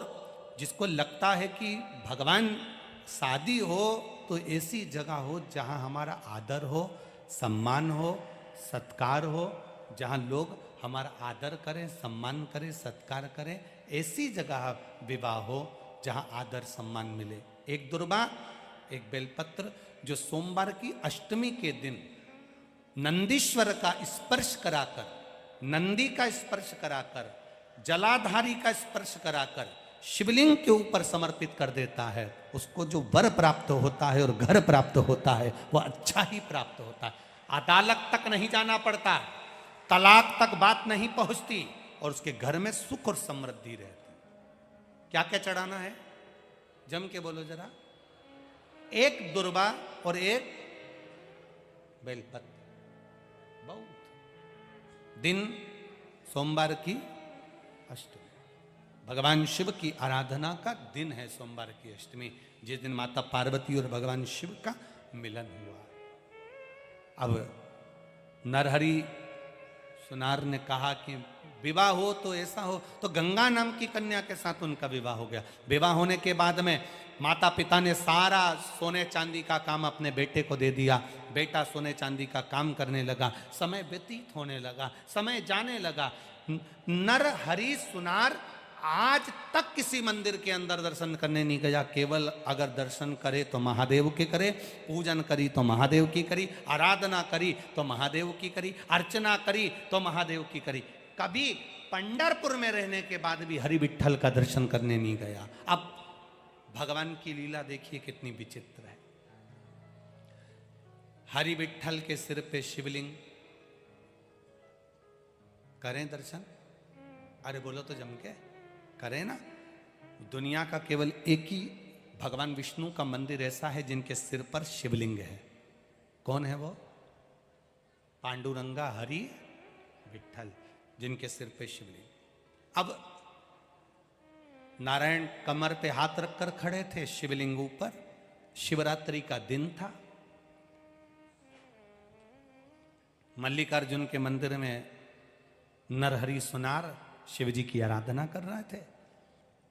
जिसको लगता है कि भगवान शादी हो तो ऐसी जगह हो जहां हमारा आदर हो, सम्मान हो, सत्कार हो, जहां लोग हमारा आदर करें, सम्मान करें, सत्कार करें, ऐसी जगह विवाह हो जहां आदर सम्मान मिले। एक दुर्बा, एक बेलपत्र जो सोमवार की अष्टमी के दिन नंदीश्वर का स्पर्श कराकर, नंदी का स्पर्श कराकर, जलाधारी का स्पर्श कराकर शिवलिंग के ऊपर समर्पित कर देता है, उसको जो वर प्राप्त होता है और घर प्राप्त होता है वह अच्छा ही प्राप्त होता है। अदालत तक नहीं जाना पड़ता, तलाक तक बात नहीं पहुंचती और उसके घर में सुख और समृद्धि रहती। क्या क्या चढ़ाना है जम के बोलो जरा। एक दुर्बा और एक बेलपत्र। बहुत दिन सोमवार की अष्टमी, भगवान शिव की आराधना का दिन है सोमवार की अष्टमी, जिस दिन माता पार्वती और भगवान शिव का मिलन हुआ। अब नरहरि सुनार ने कहा कि विवाह हो तो ऐसा हो, तो गंगा नाम की कन्या के साथ उनका विवाह हो गया। विवाह होने के बाद में माता पिता ने सारा सोने चांदी का काम अपने बेटे को दे दिया। बेटा सोने चांदी का काम करने लगा, समय व्यतीत होने लगा, समय जाने लगा। नरहरि सुनार आज तक किसी मंदिर के अंदर दर्शन करने नहीं गया। केवल अगर दर्शन करे तो महादेव के करे, पूजन करी तो महादेव की करी, आराधना करी तो महादेव की करी, अर्चना करी तो महादेव की करी। कभी पंढरपुर में रहने के बाद भी हरि विठ्ठल का दर्शन करने नहीं गया। अब भगवान की लीला देखिए कितनी विचित्र है। हरि विठ्ठल के सिर पे शिवलिंग, करें दर्शन? अरे बोलो तो जम के करें ना। दुनिया का केवल एक ही भगवान विष्णु का मंदिर ऐसा है जिनके सिर पर शिवलिंग है। कौन है वो? पांडुरंगा हरि विठ्ठल, जिनके सिर पे शिवलिंग। अब नारायण कमर पे हाथ रखकर खड़े थे शिवलिंग ऊपर, शिवरात्रि का दिन था। मल्लिकार्जुन के मंदिर में नरहरि सुनार शिव जी की आराधना कर रहे थे।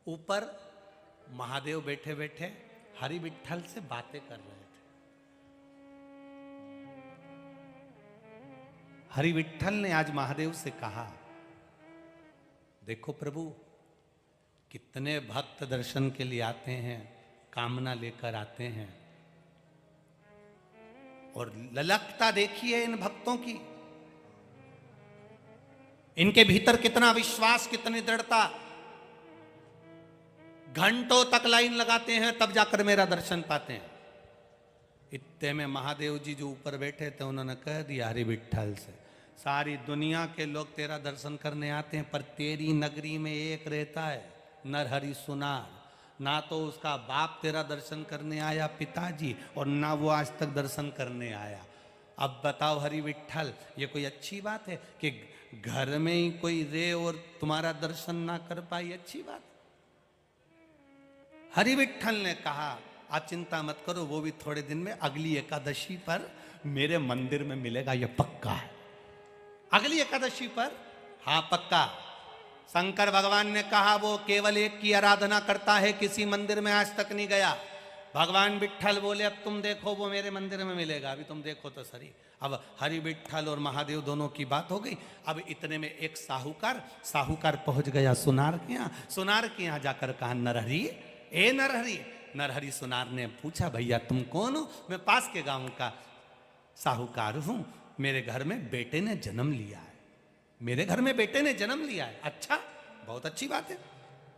ऊपर महादेव बैठे बैठे हरि विठ्ठल से बातें कर रहे थे। हरि विठ्ठल ने आज महादेव से कहा, देखो प्रभु, कितने भक्त दर्शन के लिए आते हैं, कामना लेकर आते हैं, और ललकता देखिए इन भक्तों की, इनके भीतर कितना विश्वास, कितनी दृढ़ता। घंटों तक लाइन लगाते हैं तब जाकर मेरा दर्शन पाते हैं। इतने में महादेव जी जो ऊपर बैठे थे उन्होंने कह दिया हरि विठ्ठल से, सारी दुनिया के लोग तेरा दर्शन करने आते हैं पर तेरी नगरी में एक रहता है नरहरि सुनार। ना तो उसका बाप तेरा दर्शन करने आया पिताजी, और ना वो आज तक दर्शन करने आया। अब बताओ हरि विठ्ठल, ये कोई अच्छी बात है कि घर में ही कोई रे और तुम्हारा दर्शन ना कर पाई? अच्छी बात। हरि विठ्ठल ने कहा, आप चिंता मत करो, वो भी थोड़े दिन में अगली एकादशी पर मेरे मंदिर में मिलेगा, ये पक्का है। अगली एकादशी पर? हाँ पक्का। शंकर भगवान ने कहा वो केवल एक की आराधना करता है, किसी मंदिर में आज तक नहीं गया। भगवान विठ्ठल बोले अब तुम देखो वो मेरे मंदिर में मिलेगा, अभी तुम देखो तो सही। अब हरि विठ्ठल और महादेव दोनों की बात हो गई। अब इतने में एक साहूकार पहुंच गया सुनार के यहाँ। सुनार के यहाँ जाकर कहा, नरहरि, ए नरहरि। नरहरि सुनार ने पूछा, भैया तुम कौन हो? मैं पास के गांव का साहूकार हूं, मेरे घर में बेटे ने जन्म लिया है। मेरे घर में बेटे ने जन्म लिया है? अच्छा, बहुत अच्छी बात है,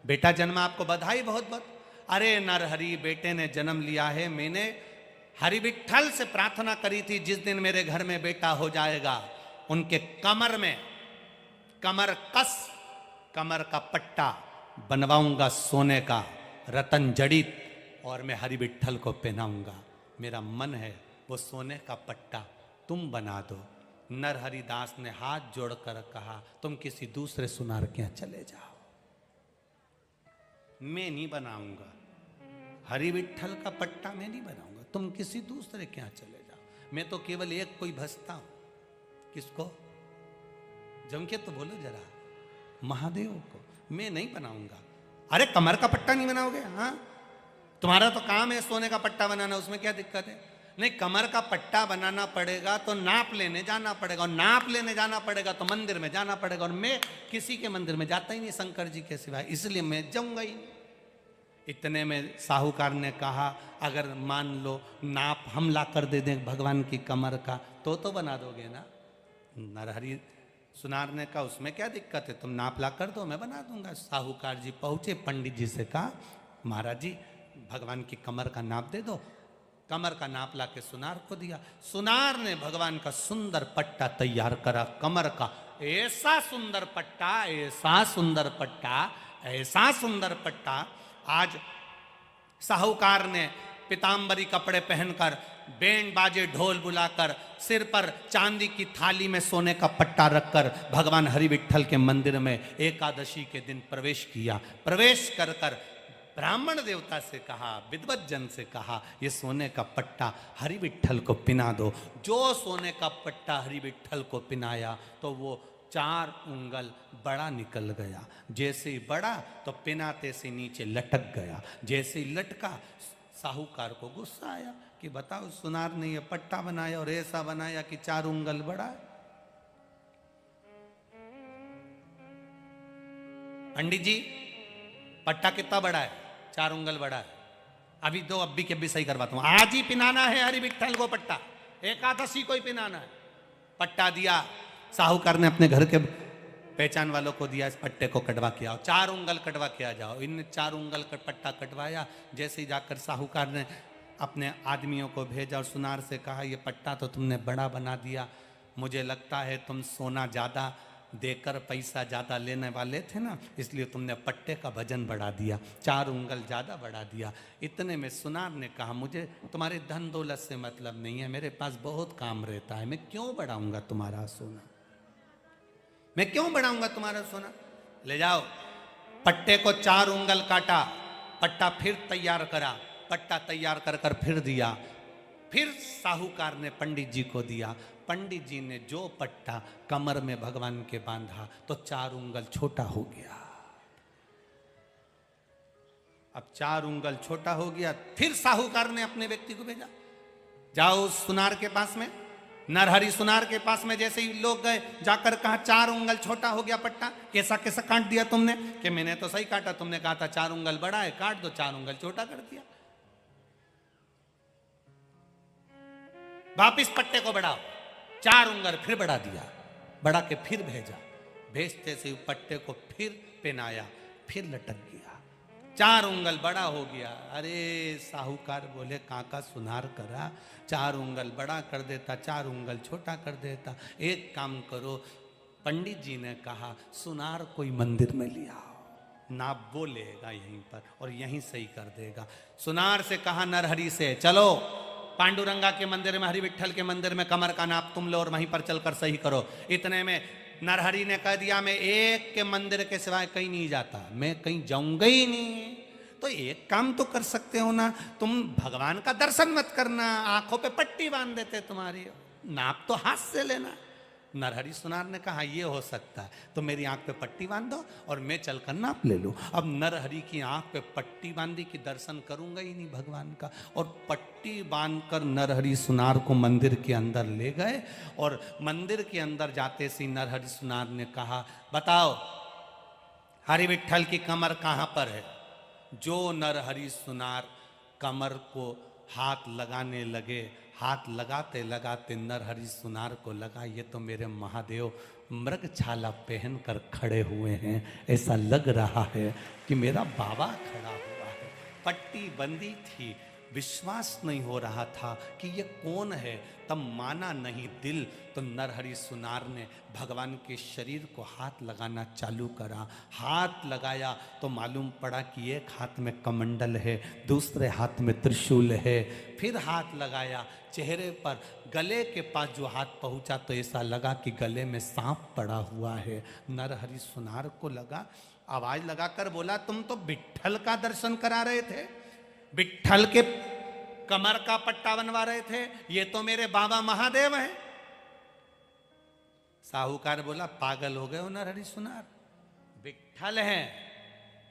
बेटा जन्मा, आपको बधाई बहुत बहुत। अरे नरहरि, बेटे ने जन्म लिया है, मैंने हरि विठ्ठल से प्रार्थना करी थी जिस दिन मेरे घर में बेटा हो जाएगा उनके कमर में कमर का पट्टा बनवाऊंगा सोने का, रतन जड़ित, और मैं हरि विठ्ठल को पहनाऊंगा। मेरा मन है वो सोने का पट्टा तुम बना दो। नरहरि दास ने हाथ जोड़कर कहा, तुम किसी दूसरे सुनार के यहाँ चले जाओ, मैं नहीं बनाऊंगा हरि विठ्ठल का पट्टा, मैं नहीं बनाऊंगा, तुम किसी दूसरे के यहाँ चले जाओ। मैं तो केवल एक कोई भजता हूं। किसको? जम के तो बोलो जरा, महादेव को मैं नहीं बनाऊंगा। अरे कमर का पट्टा नहीं बनाओगे? हाँ, तुम्हारा तो काम है सोने का पट्टा बनाना, उसमें क्या दिक्कत है? नहीं, कमर का पट्टा बनाना पड़ेगा तो नाप लेने जाना पड़ेगा, और नाप लेने जाना पड़ेगा तो मंदिर में जाना पड़ेगा, और मैं किसी के मंदिर में जाता ही नहीं शंकर जी के सिवाय, इसलिए मैं जाऊंगा ही नहीं। इतने में साहूकार ने कहा, अगर मान लो नाप हम ला कर दे दें भगवान की कमर का तो बना दोगे ना? नरहरि सुनार ने कहा, उसमें क्या दिक्कत है, तुम नाप ला कर दो, मैं बना दूंगा। साहूकार जी पहुंचे, पंडित जी से कहा, महाराज जी भगवान की कमर का नाप दे दो। कमर का नाप ला के सुनार को दिया। सुनार ने भगवान का सुंदर पट्टा तैयार करा कमर का। ऐसा सुंदर पट्टा, ऐसा सुंदर पट्टा, ऐसा सुंदर पट्टा। आज साहूकार ने पीतांबरी कपड़े पहनकर, बैंड बाजे ढोल बुलाकर, सिर पर चांदी की थाली में सोने का पट्टा रखकर भगवान हरि विट्ठल के मंदिर में एकादशी के दिन प्रवेश किया। प्रवेश कर कर ब्राह्मण देवता से कहा, विद्वत जन से कहा, ये सोने का पट्टा हरि विट्ठल को पिना दो। जो सोने का पट्टा हरि विट्ठल को पिनाया तो वो 4 उंगल बड़ा निकल गया। जैसे ही बड़ा तो पिनाते से नीचे लटक गया। जैसे ही लटका, साहूकार को गुस्सा आया कि बताओ, सुनार ने ये पट्टा बनाया और ऐसा बनाया कि 4 उंगल बड़ा है। पंडित जी पट्टा कितना बड़ा है? 4 उंगल बड़ा है। अभी दो, अभी के अभी सही करवाता हूं। आज ही पिनाना है हरि विट्ठल को पट्टा, एकादशी को ही पिनाना है। पट्टा दिया साहूकार ने, अपने घर के पहचान वालों को दिया, इस पट्टे को कटवा के आओ, 4 उंगल कटवा के आ जाओ। इन 4 उंगल का पट्टा कटवाया। जैसे ही जाकर साहूकार ने अपने आदमियों को भेजा और सुनार से कहा, ये पट्टा तो तुमने बड़ा बना दिया, मुझे लगता है तुम सोना ज़्यादा देकर पैसा ज़्यादा लेने वाले थे ना, इसलिए तुमने पट्टे का वजन बढ़ा दिया, 4 उंगल ज़्यादा बढ़ा दिया। इतने में सुनार ने कहा, मुझे तुम्हारे धन दौलत से मतलब नहीं है, मेरे पास बहुत काम रहता है, मैं क्यों बढ़ाऊंगा तुम्हारा सोना, मैं क्यों बढ़ाऊंगा तुम्हारा सोना। ले जाओ। पट्टे को 4 उंगल काटा, पट्टा फिर तैयार करा, पट्टा तैयार कर कर फिर दिया। फिर साहूकार ने पंडित जी को दिया। पंडित जी ने जो पट्टा कमर में भगवान के बांधा तो 4 उंगल छोटा हो गया। अब 4 उंगल छोटा हो गया। फिर साहूकार ने अपने व्यक्ति को भेजा, जाओ सुनार के पास में, नरहरि सुनार के पास में। जैसे ही लोग गए, जाकर कहा, 4 उंगल छोटा हो गया पट्टा, कैसा कैसा काट दिया तुमने? कि मैंने तो सही काटा, तुमने कहा था 4 उंगल बड़ा है, काट दो, 4 उंगल छोटा कर दिया। वापिस पट्टे को बढ़ाओ, 4 उंगल फिर बढ़ा दिया, बढ़ा के फिर भेजा। भेजते से पट्टे को फिर पहनाया, फिर लटक गया, 4 उंगल बड़ा हो गया। अरे साहूकार बोले, काका सुनार करा, 4 उंगल बड़ा कर देता, 4 उंगल छोटा कर देता। एक काम करो, पंडित जी ने कहा, सुनार कोई मंदिर में ले आओ, नाप बोलेगा यहीं पर और यहीं सही कर देगा। सुनार से कहा नरहरि से, चलो पांडुरंगा के मंदिर में, हरि विट्ठल के मंदिर में कमर का नाप तुम लो और वहीं पर चलकर सही करो। इतने में नरहरि ने कह दिया, मैं एक के मंदिर के सिवाय कहीं नहीं जाता, मैं कहीं जाऊंगा ही नहीं। तो एक काम तो कर सकते हो ना, तुम भगवान का दर्शन मत करना, आंखों पे पट्टी बांध देते तुम्हारी, नाप तो हाथ से लेना। नरहरि सुनार ने कहा, ये हो सकता है, तो मेरी आंख पे पट्टी बांध दो और मैं चलकर नाप ले लूं। अब नरहरि की आंख पे पट्टी बांधी कि दर्शन करूंगा ही नहीं भगवान का, और पट्टी बांधकर नरहरि सुनार को मंदिर के अंदर ले गए। और मंदिर के अंदर जाते से नरहरि सुनार ने कहा, बताओ हरि विट्ठल की कमर कहाँ पर है? जो नरहरि सुनार कमर को हाथ लगाने लगे, हाथ लगाते लगाते नरहरि सुनार को लगा, ये तो मेरे महादेव मृग छाला पहन कर खड़े हुए हैं, ऐसा लग रहा है कि मेरा बाबा खड़ा हुआ है। पट्टी बंदी थी, विश्वास नहीं हो रहा था कि ये कौन है, तब माना नहीं दिल। तो नरहरि सुनार ने भगवान के शरीर को हाथ लगाना चालू करा। हाथ लगाया तो मालूम पड़ा कि एक हाथ में कमंडल है, दूसरे हाथ में त्रिशूल है। फिर हाथ लगाया चेहरे पर, गले के पास जो हाथ पहुंचा तो ऐसा लगा कि गले में सांप पड़ा हुआ है। नरहरि सुनार को लगा, आवाज लगाकर बोला, तुम तो विट्ठल का दर्शन करा रहे थे, विट्ठल के कमर का पट्टा बनवा रहे थे, ये तो मेरे बाबा महादेव हैं। साहूकार बोला पागल हो गए हो नरहरि सुनार, विट्ठल है।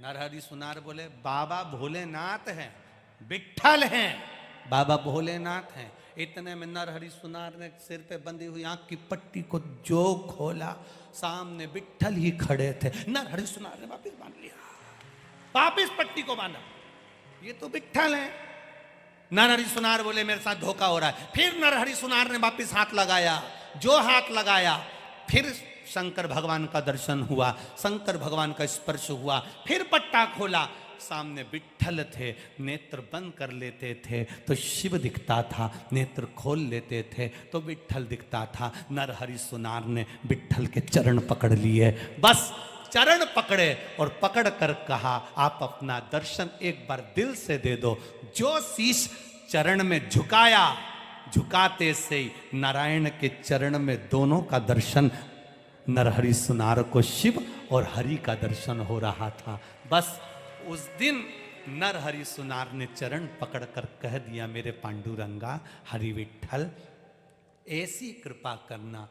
नरहरि सुनार बोले बाबा भोलेनाथ हैं, विट्ठल हैं, बाबा भोलेनाथ हैं। इतने में नरहरि सुनार ने सिर पे बंधी हुई आंख की पट्टी को जो खोला, सामने विट्ठल ही खड़े थे। नरहरि सुनार ने वापिस बांध लिया, वापिस पट्टी को बांधा, ये तो विट्ठल है। नरहरि सुनार बोले मेरे साथ धोखा हो रहा है। फिर नरहरि सुनार ने वापिस हाथ लगाया, जो हाथ लगाया फिर शंकर भगवान का दर्शन हुआ, शंकर भगवान का स्पर्श हुआ। फिर पट्टा खोला, सामने विट्ठल थे। नेत्र बंद कर लेते थे तो शिव दिखता था, नेत्र खोल लेते थे तो विट्ठल दिखता था। नरहरि सुनार ने विट्ठल के चरण पकड़ लिए, बस चरण पकड़े और पकड़ कर कहा आप अपना दर्शन एक बार दिल से दे दो। जो शीश चरण में झुकाया, झुकाते से ही नारायण के चरण में दोनों का दर्शन, नरहरि सुनार को शिव और हरि का दर्शन हो रहा था। बस उस दिन नरहरि सुनार ने चरण पकड़कर कह दिया मेरे पांडुरंगा हरि विट्ठल, ऐसी कृपा करना।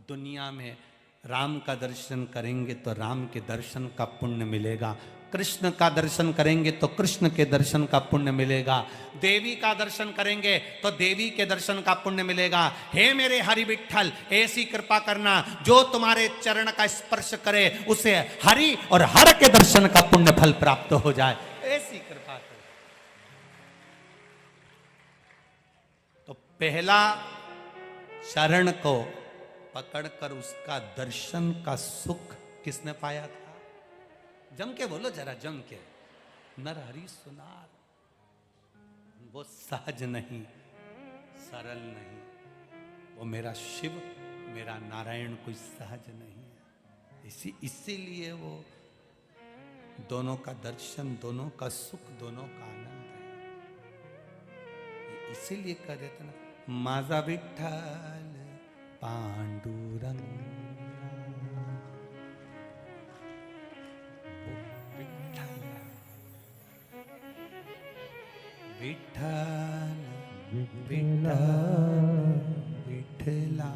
दुनिया में राम का दर्शन करेंगे तो राम के दर्शन का पुण्य मिलेगा, कृष्ण का दर्शन करेंगे तो कृष्ण के दर्शन का पुण्य मिलेगा, देवी का दर्शन करेंगे तो देवी के दर्शन का पुण्य मिलेगा। हे मेरे हरि विट्ठल, ऐसी कृपा करना जो तुम्हारे चरण का स्पर्श करे उसे हरि और हर के दर्शन का पुण्य फल प्राप्त हो जाए, ऐसी कृपा कर। तो पहला चरण को पकड़कर उसका दर्शन का सुख किसने पाया था? जम के बोलो जरा, जम के। नरहरि सुनार। वो सहज नहीं, सरल नहीं, वो मेरा शिव मेरा नारायण कोई सहज नहीं है। इसीलिए वो दोनों का दर्शन, दोनों का सुख, दोनों का आनंद है। इसीलिए कह देते ना माझा विठ्ठल पांडुरंग, विठ्ठल विठ्ठल विठ्ठला,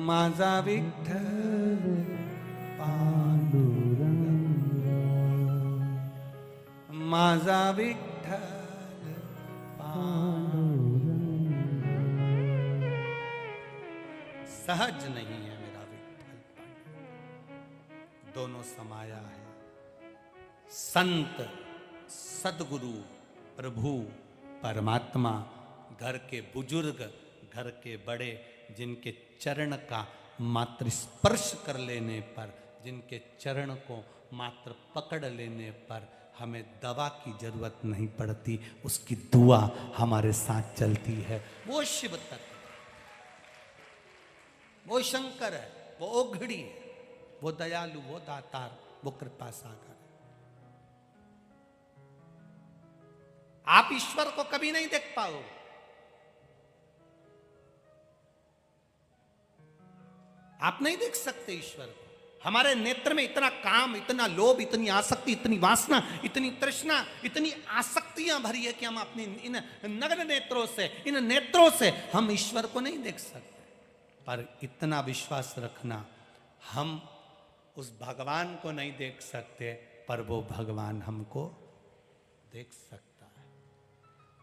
माझा विठ्ठल पांडुरंग, माझा विठ्ठल पांडुरंग। सहज नहीं है मेरा विठ्ठल, दोनों समाया है। संत, सदगुरु, प्रभु, परमात्मा, घर के बुजुर्ग, घर के बड़े, जिनके चरण का मात्र स्पर्श कर लेने पर, जिनके चरण को मात्र पकड़ लेने पर हमें दवा की जरूरत नहीं पड़ती, उसकी दुआ हमारे साथ चलती है। वो शिव तत्व, वो शंकर है, वो ओघड़ी है, वो दयालु, वो दातार, वो कृपा सागर। आप ईश्वर को कभी नहीं देख पाओ, आप नहीं देख सकते ईश्वर को। हमारे नेत्र में इतना काम, इतना लोभ, इतनी आसक्ति, इतनी वासना, इतनी तृष्णा, इतनी आसक्तियां भरी है कि हम अपनी इन नग्न नेत्रों से, इन नेत्रों से हम ईश्वर को नहीं देख सकते। पर इतना विश्वास रखना, हम उस भगवान को नहीं देख सकते पर वो भगवान हमको देख सकता है।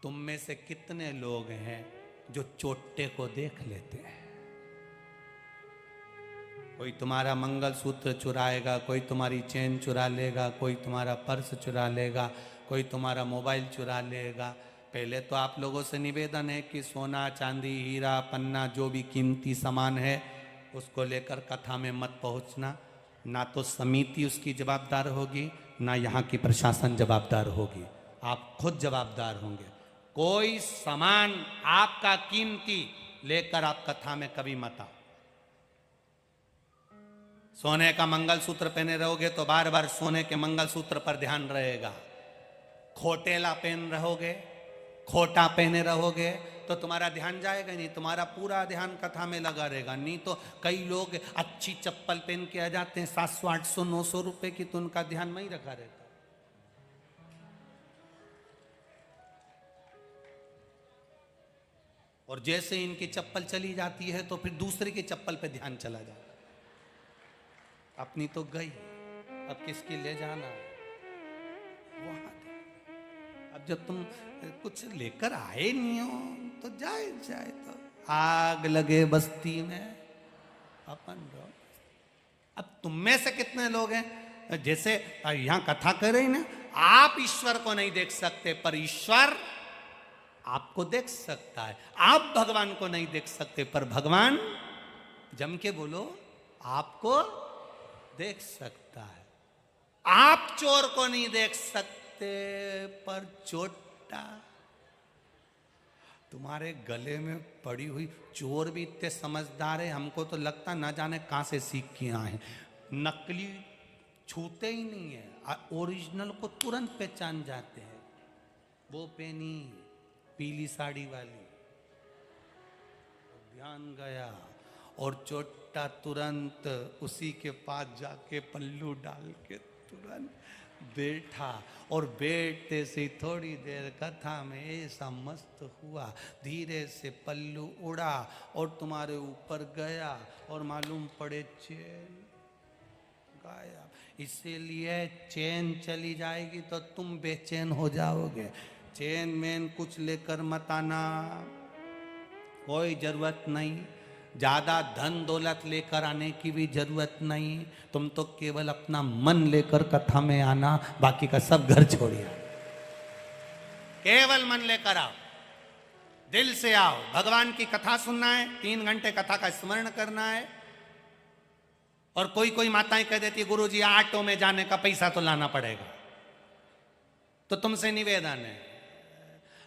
तुम में से कितने लोग हैं जो चोटे को देख लेते हैं? कोई तुम्हारा मंगलसूत्र चुराएगा, कोई तुम्हारी चेन चुरा लेगा, कोई तुम्हारा पर्स चुरा लेगा, कोई तुम्हारा मोबाइल चुरा लेगा। पहले तो आप लोगों से निवेदन है कि सोना, चांदी, हीरा, पन्ना, जो भी कीमती सामान है उसको लेकर कथा में मत पहुंचना। ना तो समिति उसकी जवाबदार होगी, ना यहाँ की प्रशासन जवाबदार होगी, आप खुद जवाबदार होंगे। कोई सामान आपका कीमती लेकर आप कथा में कभी मत आओ। सोने का मंगलसूत्र पहने रहोगे तो बार बार सोने के मंगलसूत्र पर ध्यान रहेगा। खोटेला पहन रहोगे, खोटा पहने रहोगे तो तुम्हारा ध्यान जाएगा नहीं, तुम्हारा पूरा ध्यान कथा में लगा रहेगा। नहीं तो कई लोग अच्छी चप्पल पहन के आ जाते हैं 700, 800, 900 रुपए की, तो उनका ध्यान वहीं रखा रहता। और जैसे इनकी चप्पल चली जाती है तो फिर दूसरे की चप्पल पे ध्यान चला जाता। अपनी तो गई, अब किसकी ले जाना है वहां। अब जब तुम कुछ लेकर आए नहीं हो तो जाए तो आग लगे बस्ती में अपन रहो। अब तुम में से कितने लोग हैं जैसे यहां कथा कर रही ना, आप ईश्वर को नहीं देख सकते पर ईश्वर आपको देख सकता है। आप भगवान को नहीं देख सकते पर भगवान, जम के बोलो, आपको देख सकता है। आप चोर को नहीं देख सकते पर चोटा तुम्हारे गले में पड़ी हुई, चोर भी इतने समझदार है, हमको तो लगता ना जाने कहां से सीख के आए हैं। नकली छूते ही नहीं है, ओरिजिनल को तुरंत पहचान जाते हैं। वो पेनी पीली साड़ी वाली, ध्यान गया और चोटा तुरंत उसी के पास जाके पल्लू डाल के तुरंत बैठा। और बैठते से थोड़ी देर कथा में ऐसा मस्त हुआ, धीरे से पल्लू उड़ा और तुम्हारे ऊपर गया और मालूम पड़े चैन गायब। इसीलिए चैन चली जाएगी तो तुम बेचैन हो जाओगे। चैन मैन कुछ लेकर मत आना, कोई जरूरत नहीं। ज्यादा धन दौलत लेकर आने की भी जरूरत नहीं। तुम तो केवल अपना मन लेकर कथा में आना, बाकी का सब घर छोड़िए। केवल मन लेकर आओ, दिल से आओ। भगवान की कथा सुनना है, 3 घंटे कथा का स्मरण करना है। और कोई कोई माताएं कह देती है गुरुजी ऑटो में जाने का पैसा तो लाना पड़ेगा। तो तुमसे निवेदन है,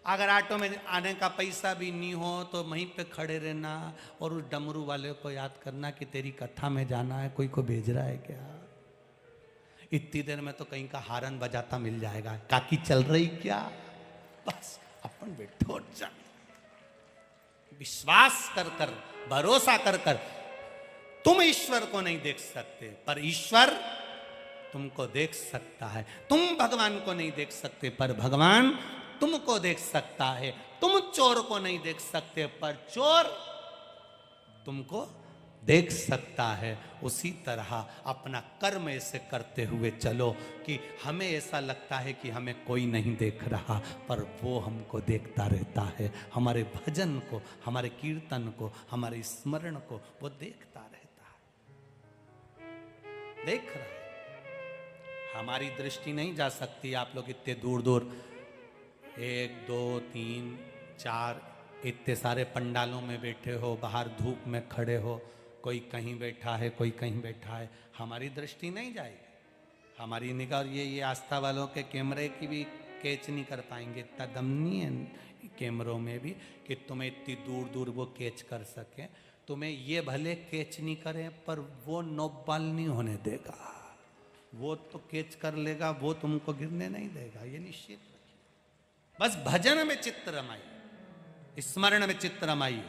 अगर ऑटो में आने का पैसा भी नहीं हो तो वहीं पे खड़े रहना और उस डमरू वाले को याद करना कि तेरी कथा में जाना है, कोई को भेज रहा है क्या। इतनी देर में तो कहीं का हारन बजाता मिल जाएगा, काकी चल रही क्या, बस अपन बैठो जा। विश्वास कर कर, भरोसा कर कर, तुम ईश्वर को नहीं देख सकते पर ईश्वर तुमको देख सकता है। तुम भगवान को नहीं देख सकते पर भगवान तुमको देख सकता है। तुम चोर को नहीं देख सकते पर चोर तुमको देख सकता है। उसी तरह अपना कर्म ऐसे करते हुए चलो कि हमें ऐसा लगता है कि हमें कोई नहीं देख रहा पर वो हमको देखता रहता है। हमारे भजन को, हमारे कीर्तन को, हमारे स्मरण को वो देखता रहता है, देख रहा है। हमारी दृष्टि नहीं जा सकती। आप लोग इतने दूर दूर 1 2 3 4 इतने सारे पंडालों में बैठे हो, बाहर धूप में खड़े हो, कोई कहीं बैठा है, कोई कहीं बैठा है, हमारी दृष्टि नहीं जाएगी। हमारी निगाह ये आस्था वालों के कैमरे की भी कैच नहीं कर पाएंगे। इतना दम नहीं है कैमरों में भी कि तुम्हें इतनी दूर दूर वो कैच कर सके। तुम्हें ये भले कैच नहीं करें पर वो नोबाल नहीं होने देगा। वो तो कैच कर लेगा, वो तुमको गिरने नहीं देगा, ये निश्चित। बस भजन में चित्त रमाइए, स्मरण में चित्त रमाइए।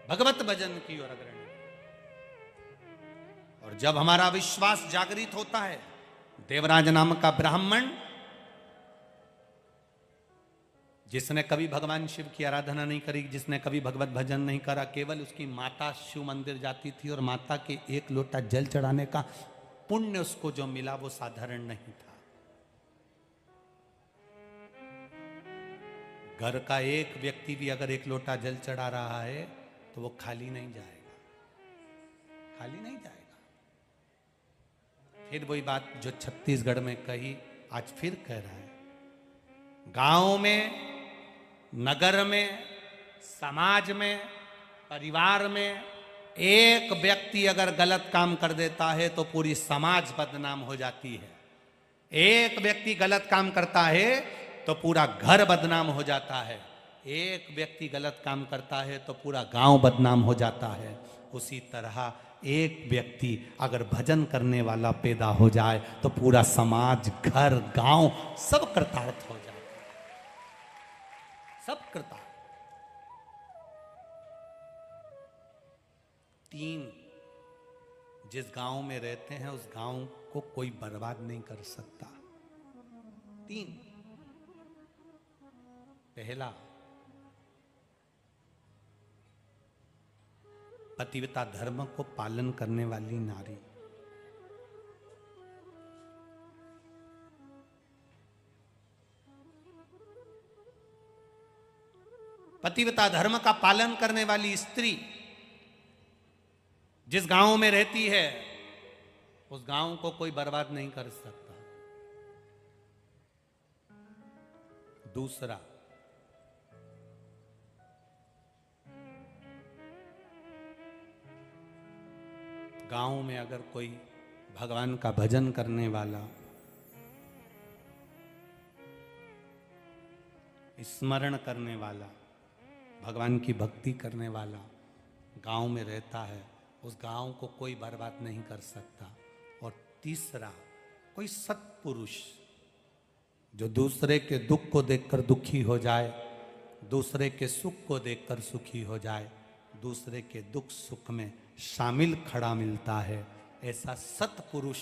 भगवत भजन की ओर अग्रणी। और जब हमारा विश्वास जागृत होता है, देवराज नाम का ब्राह्मण जिसने कभी भगवान शिव की आराधना नहीं करी, जिसने कभी भगवत भजन नहीं करा, केवल उसकी माता शिव मंदिर जाती थी और माता के 1 लोटा जल चढ़ाने का पुण्य उसको जो मिला वो साधारण नहीं था। घर का एक व्यक्ति भी अगर 1 लोटा जल चढ़ा रहा है तो वो खाली नहीं जाएगा, खाली नहीं जाएगा। फिर वही बात जो छत्तीसगढ़ में कही, आज फिर कह रहा है। गांव में, नगर में, समाज में, परिवार में एक व्यक्ति अगर गलत काम कर देता है तो पूरी समाज बदनाम हो जाती है। एक व्यक्ति गलत काम करता है तो पूरा घर बदनाम हो जाता है। एक व्यक्ति गलत काम करता है तो पूरा गांव बदनाम हो जाता है। उसी तरह एक व्यक्ति अगर भजन करने वाला पैदा हो जाए तो पूरा समाज, घर, गांव सब कृतार्थ हो जाता है, सब कृतार्थ। 3 जिस गांव में रहते हैं उस गांव को कोई बर्बाद नहीं कर सकता। 3 पहला, पतिव्रता धर्म को पालन करने वाली नारी। पतिव्रता धर्म का पालन करने वाली स्त्री जिस गांव में रहती है उस गांव को कोई बर्बाद नहीं कर सकता। दूसरा, गांव में अगर कोई भगवान का भजन करने वाला, स्मरण करने वाला, भगवान की भक्ति करने वाला गांव में रहता है, उस गांव को कोई बर्बाद नहीं कर सकता। और तीसरा, कोई सत्पुरुष जो दूसरे के दुख को देखकर दुखी हो जाए, दूसरे के सुख को देखकर सुखी हो जाए, दूसरे के दुख सुख में शामिल खड़ा मिलता है, ऐसा सत्पुरुष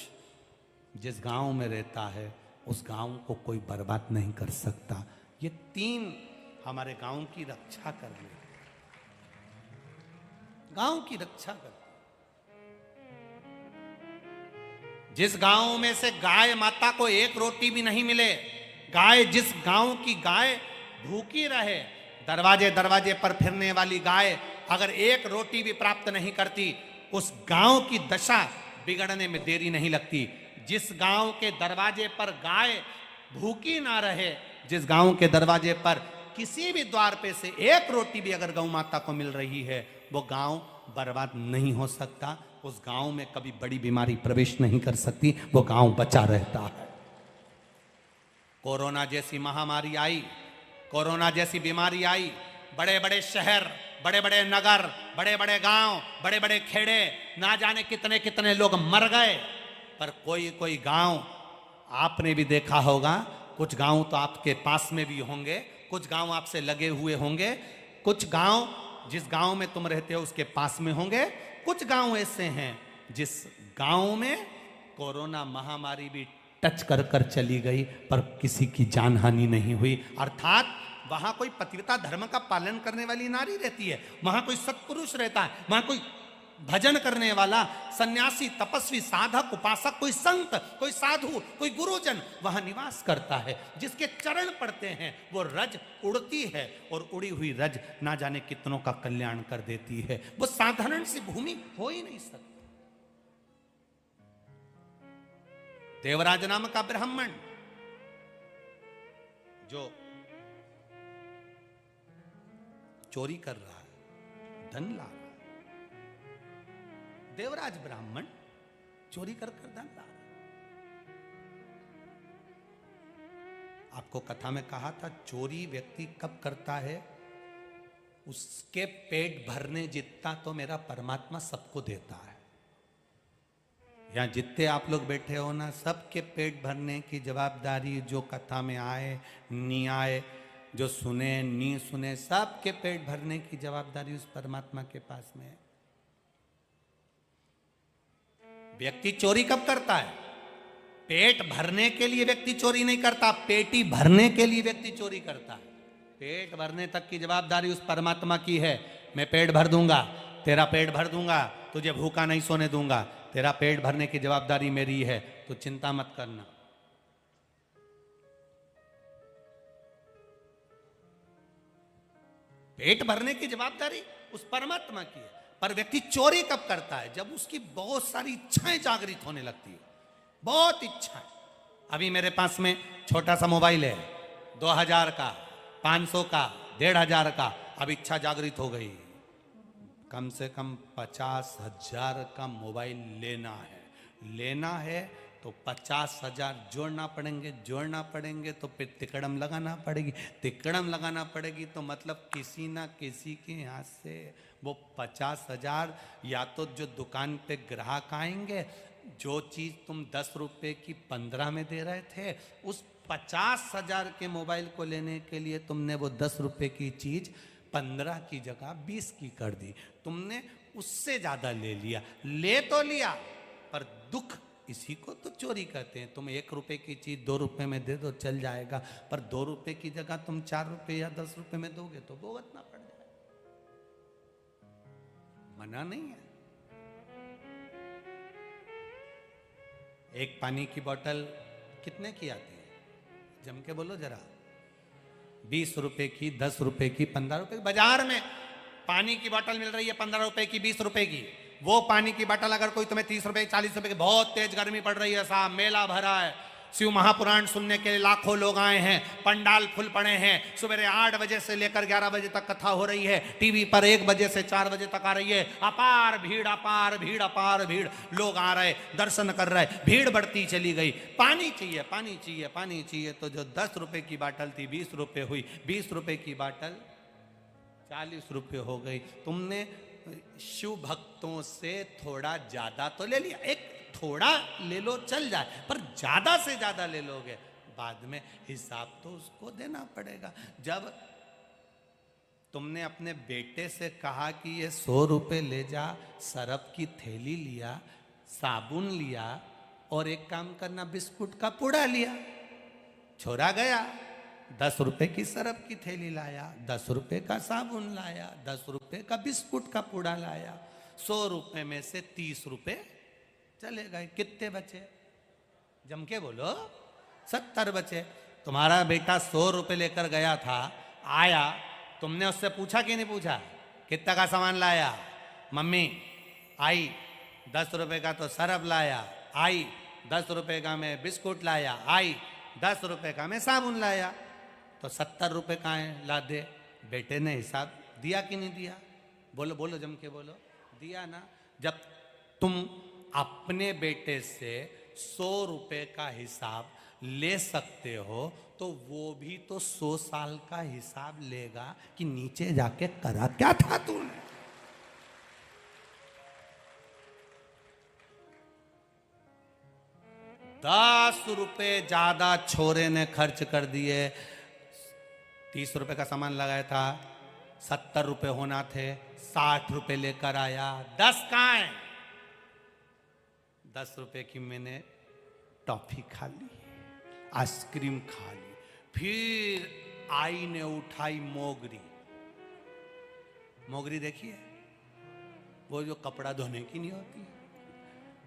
जिस गांव में रहता है उस गांव को कोई बर्बाद नहीं कर सकता। ये तीन हमारे गांव की रक्षा करने, गांव की रक्षा कर। जिस गांव में से गाय माता को एक रोटी भी नहीं मिले, गाय, जिस गांव की गाय भूखी रहे, दरवाजे दरवाजे पर फिरने वाली गाय अगर एक रोटी भी प्राप्त नहीं करती, उस गांव की दशा बिगड़ने में देरी नहीं लगती। जिस गांव के दरवाजे पर गाय भूखी ना रहे, जिस गांव के दरवाजे पर किसी भी द्वार पे से एक रोटी भी अगर गौ माता को मिल रही है, वो गांव बर्बाद नहीं हो सकता। उस गांव में कभी बड़ी बीमारी प्रवेश नहीं कर सकती, वो गांव बचा रहता है। कोरोना जैसी महामारी आई, कोरोना जैसी बीमारी आई, बड़े बड़े शहर, बड़े बड़े नगर, बड़े बड़े गांव, बड़े बड़े खेड़े, ना जाने कितने कितने लोग मर गए। पर कोई कोई गांव आपने भी देखा होगा, कुछ गांव तो आपके पास में भी होंगे, कुछ गांव आपसे लगे हुए होंगे, कुछ गांव जिस गांव में तुम रहते हो उसके पास में होंगे, कुछ गांव ऐसे हैं जिस गांव में कोरोना महामारी भी टच कर कर चली गई पर किसी की जान हानि नहीं हुई। अर्थात वहां कोई पतिव्रता धर्म का पालन करने वाली नारी रहती है, वहां कोई सत्पुरुष रहता है, वहां कोई भजन करने वाला सन्यासी, तपस्वी, साधक, उपासक, कोई संत, कोई साधु, कोई गुरुजन वहां निवास करता है। जिसके चरण पड़ते हैं वो रज उड़ती है और उड़ी हुई रज ना जाने कितनों का कल्याण कर देती है। वो साधारण सी भूमि हो ही नहीं सकती। देवराज नाम का ब्राह्मण जो चोरी कर रहा है, धन ला रहा है, देवराज ब्राह्मण चोरी कर कर धन ला रहा है। आपको कथा में कहा था, चोरी व्यक्ति कब करता है, उसके पेट भरने जितना तो मेरा परमात्मा सबको देता है। यहां जितने आप लोग बैठे हो ना, सबके पेट भरने की जवाबदारी, जो कथा में आए नहीं आए, जो सुने नहीं सुने, सबके पेट भरने की जवाबदारी उस परमात्मा के पास में है। व्यक्ति चोरी कब करता है? पेट भरने के लिए व्यक्ति चोरी नहीं करता, पेटी भरने के लिए व्यक्ति चोरी करता है। पेट भरने तक की जवाबदारी उस परमात्मा की है। मैं पेट भर दूंगा, तेरा पेट भर दूंगा, तुझे भूखा नहीं सोने दूंगा, तेरा पेट भरने की जवाबदारी मेरी है, तो चिंता मत करना। पेट भरने की जवाबदारी उस परमात्मा की है। पर व्यक्ति चोरी कब करता है? जब उसकी बहुत सारी इच्छाएं जागृत होने लगती है, बहुत इच्छाएं। अभी मेरे पास में छोटा सा मोबाइल है, 2000 का, 500 का, 1500 का, अब इच्छा जागृत हो गई, कम से कम 50,000 का मोबाइल लेना है तो 50,000 जोड़ना पड़ेंगे तो फिर तिकड़म लगाना पड़ेगी तो मतलब किसी ना किसी के यहाँ से वो 50,000, या तो जो दुकान पे ग्राहक आएंगे, जो चीज़ तुम 10 रुपए की 15 में दे रहे थे, उस 50,000 के मोबाइल को लेने के लिए तुमने वो 10 रुपए की चीज़ 15 की जगह 20 की कर दी। तुमने उससे ज़्यादा ले लिया, ले तो लिया पर दुख इसी को तो चोरी कहते हैं। तुम 1 रुपए की चीज 2 रुपए में दे दो चल जाएगा, पर 2 रुपए की जगह तुम 4 रुपए या 10 रुपए में दोगे तो भुगतना पड़ जाएगा। मना नहीं है। एक पानी की बोतल कितने की आती है? जम के बोलो जरा। 20 रुपए की, 10 रुपए की, 15 रुपए की। बाजार में पानी की बोतल मिल रही है 15 रुपए की, 20 रुपए की। वो पानी की बोतल अगर कोई तुम्हें 30 रुपए 40 रुपए की, बहुत तेज गर्मी पड़ रही है साहब, मेला भरा है, शिव महापुराण सुनने के लिए लाखों लोग आए हैं, पंडाल फुल पड़े हैं, सुबह 8 बजे से लेकर 11 बजे तक कथा हो रही है, टीवी पर 1 बजे से 4 बजे तक आ रही है, अपार भीड़, अपार भीड़, अपार भीड़, लोग आ रहे, दर्शन कर रहे, भीड़ बढ़ती चली गई। पानी चाहिए, पानी चाहिए, पानी चाहिए। तो जो 10 रुपए की बोतल थी 20 रुपए हुई, 20 रुपए की बोतल 40 रुपए हो गई। तुमने शिव भक्तों से थोड़ा ज्यादा तो ले लिया, एक थोड़ा ले लो चल जाए, पर ज्यादा से ज्यादा ले लोगे, बाद में हिसाब तो उसको देना पड़ेगा। जब तुमने अपने बेटे से कहा कि ये 100 रुपए ले जा, सरफ की थैली लिया, साबुन लिया, और एक काम करना, बिस्कुट का पुड़ा लिया, छोरा गया, 10 रुपए की सरफ की थैली लाया, 10 रुपए का साबुन लाया, 10 रुपए का बिस्कुट का पुड़ा लाया, 100 रुपए में से 30 रुपए चले गए। कितने बचे? जम के बोलो। 70 बचे। तुम्हारा बेटा 100 रुपए लेकर गया था, आया, तुमने उससे पूछा कि नहीं पूछा कितना का सामान लाया? मम्मी आई, 10 रुपए का तो सरफ लाया, आई, 10 रुपए का मैं बिस्कुट लाया, आई, 10 रुपए का मैं साबुन लाया, तो 70 रुपए का है, ला दे। बेटे ने हिसाब दिया कि नहीं दिया? बोलो बोलो, जम के बोलो। दिया ना। जब तुम अपने बेटे से 100 रुपए का हिसाब ले सकते हो, तो वो भी तो 100 साल का हिसाब लेगा कि नीचे जाके करा क्या था तूने। ₹10 ज्यादा छोरे ने खर्च कर दिए। 30 रुपए का सामान लगाया था, 70 रुपए होना थे, 60 रुपए लेकर आया। 10 कहाँ है? 10 रुपए की मैंने टॉफी खा ली, आइसक्रीम खा ली, फिर आई ने उठाई मोगरी। मोगरी देखिए, वो जो कपड़ा धोने की नहीं होती,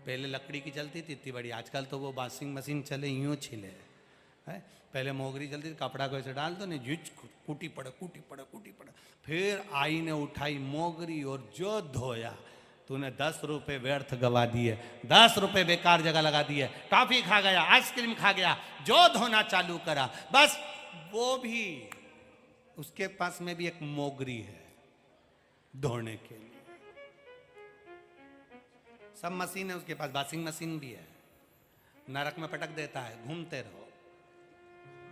पहले लकड़ी की चलती थी इतनी बड़ी, आजकल तो वो वॉशिंग मशीन चले, यूं छिले है। पहले मोगरी चलती थी, कपड़ा को ऐसे डाल दो नहीं, जुच कूटी पड़े, कूटी पड़े, कूटी पड़े। फिर आई ने उठाई मोगरी और जो धोया। तूने 10 रुपए व्यर्थ गवा दिए, 10 रुपए बेकार जगह लगा दिए, टॉफी खा गया, आइसक्रीम खा गया, जो धोना चालू करा, बस वो भी, उसके पास में भी एक मोगरी है धोने के लिए। सब मशीन है उसके पास, वॉशिंग मशीन भी है, नरक में पटक देता है, घूमते रहो,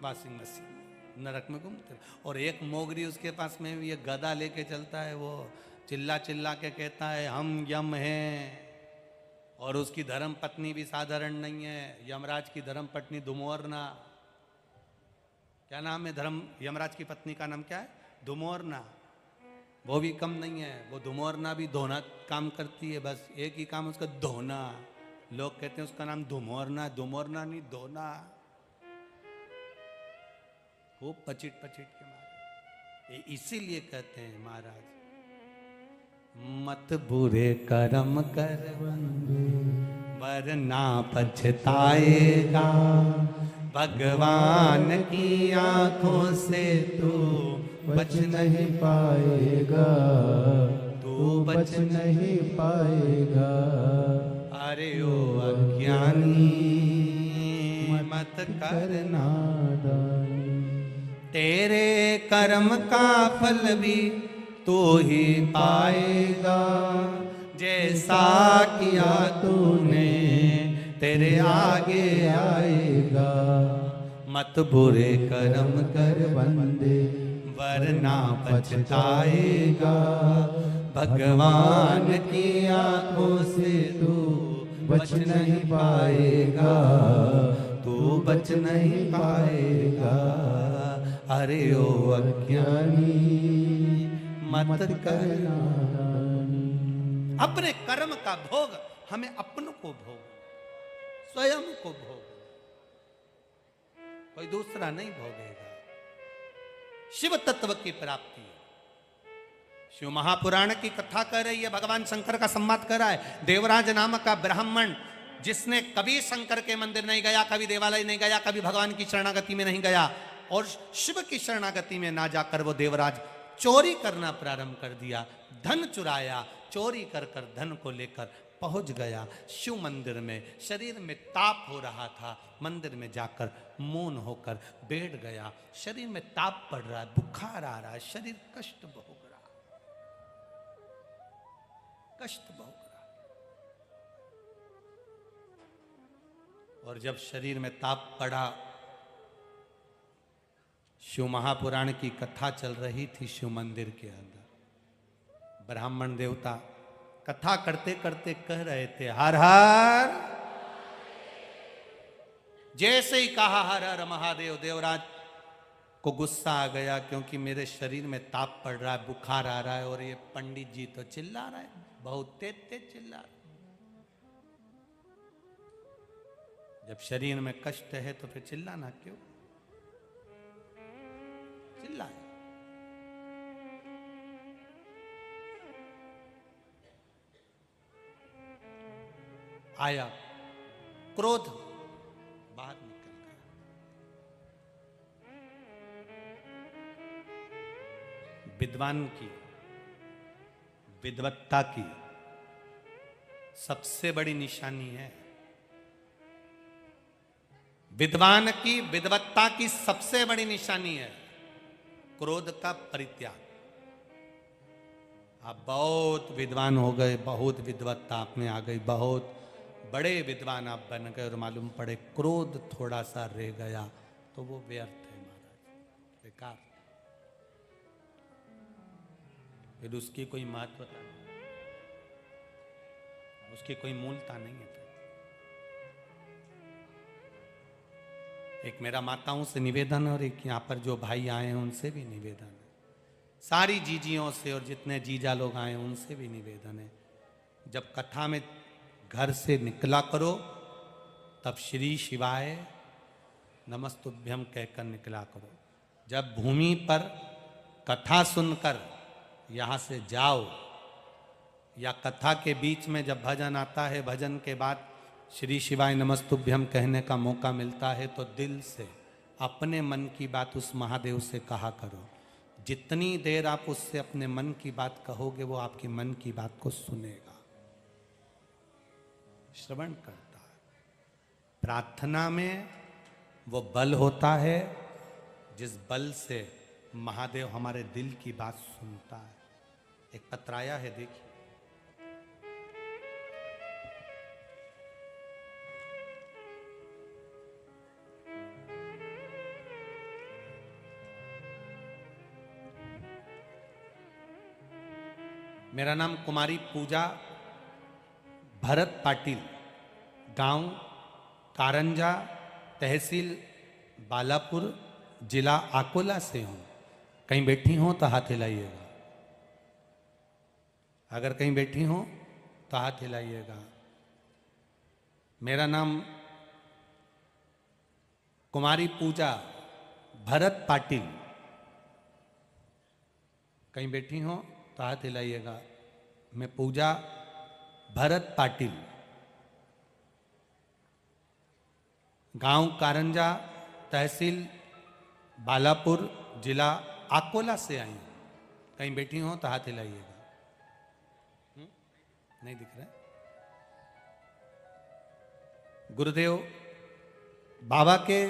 वॉशिंग मशीन नरक में घूमते रहो। और एक मोगरी उसके पास में भी एक गदा लेके चलता है, वो चिल्ला चिल्ला के कहता है हम यम हैं। और उसकी धर्म पत्नी भी साधारण नहीं है, यमराज की धर्म पत्नी धुमोरना। क्या नाम है यमराज की पत्नी का नाम क्या है? धुमोरना। वो भी कम नहीं है, वो धुमोरना भी धोना काम करती है, बस एक ही काम उसका धोना। लोग कहते हैं उसका नाम धुमोरना, धुमोरना नहीं धोना। वो पचिट पचिट के मारे। इसीलिए कहते हैं महाराज, मत बुरे कर्म कर वरना पछताएगा, भगवान की आंखों से तू बच नहीं पाएगा, तू बच नहीं पाएगा। अरे ओ अज्ञानी मत करना, तेरे कर्म का फल भी तू ही पाएगा। जैसा किया तूने तेरे आगे आएगा। मत बुरे कर्म कर बंदे वरना पछताएगा, भगवान की आंखों से तू बच नहीं पाएगा, तू बच नहीं पाएगा। अरे ओ अज्ञानी मत करना। अपने कर्म का भोग हमें अपनों को भोग, स्वयं को भोग, कोई दूसरा नहीं भोगेगा। शिव तत्व की प्राप्ति है। शिव महापुराण की कथा कर रही है, भगवान शंकर का संवाद कर रहा है। देवराज नामक का ब्राह्मण जिसने कभी शंकर के मंदिर नहीं गया, कभी देवालय नहीं गया, कभी भगवान की शरणागति में नहीं गया, और शिव की शरणागति में ना जाकर वो देवराज चोरी करना प्रारंभ कर दिया, धन चुराया, चोरी कर कर धन को लेकर पहुंच गया शिव मंदिर में। शरीर में ताप हो रहा था, मंदिर में जाकर मौन होकर बैठ गया। शरीर में ताप पड़ रहा है, बुखार आ रहा है, शरीर कष्ट भोग रहा, कष्ट भोग रहा। और जब शरीर में ताप पड़ा, शिव महापुराण की कथा चल रही थी शिव मंदिर के अंदर। ब्राह्मण देवता कथा करते करते कह रहे थे हर हर। जैसे ही कहा हर हर महादेव, देवराज को गुस्सा आ गया, क्योंकि मेरे शरीर में ताप पड़ रहा है, बुखार आ रहा है, और ये पंडित जी तो चिल्ला रहा है, बहुत तेज तेज चिल्ला रहा है। जब शरीर में कष्ट है तो फिर चिल्लाना क्यों? चिल्लाए। आया क्रोध, बाहर निकल गया। विद्वान की, विद्वत्ता की सबसे बड़ी निशानी है, विद्वान की विद्वत्ता की सबसे बड़ी निशानी है क्रोध का परित्याग। आप बहुत विद्वान हो गए, बहुत विद्वत्ता आप में आ गई, बहुत बड़े विद्वान आप बन गए, और मालूम पड़े क्रोध थोड़ा सा रह गया तो वो व्यर्थ है महाराज, बेकार, फिर उसकी कोई महत्वता नहीं, उसकी कोई मूलता नहीं है। एक मेरा माताओं से निवेदन, और एक यहाँ पर जो भाई आए हैं उनसे भी निवेदन है, सारी जीजियों से और जितने जीजा लोग आए हैं उनसे भी निवेदन है, जब कथा में घर से निकला करो तब श्री शिवाय नमस्तुभ्यम कहकर निकला करो। जब भूमि पर कथा सुनकर यहाँ से जाओ, या कथा के बीच में जब भजन आता है, भजन के बाद श्री शिवाय नमस्तुभ्यम कहने का मौका मिलता है, तो दिल से अपने मन की बात उस महादेव से कहा करो। जितनी देर आप उससे अपने मन की बात कहोगे, वो आपकी मन की बात को सुनेगा, श्रवण करता है। प्रार्थना में वो बल होता है जिस बल से महादेव हमारे दिल की बात सुनता है। एक पत्र आया है, देखिए। मेरा नाम कुमारी पूजा भरत पाटिल, गांव कारंजा, तहसील बालापुर, जिला अकोला से हूं। कहीं बैठी हो तो हाथ हिलाइएगा, अगर कहीं बैठी हो तो हाथ हिलाइएगा। मेरा नाम कुमारी पूजा भरत पाटिल, कहीं बैठी हो तो हाथ हिलाइएगा। मैं पूजा भरत पाटिल, गांव कारंजा, तहसील बालापुर, जिला अकोला से आई हूं। कहीं बैठी हो तो हाथ हिलाइएगा। नहीं दिख रहा है? गुरुदेव बाबा के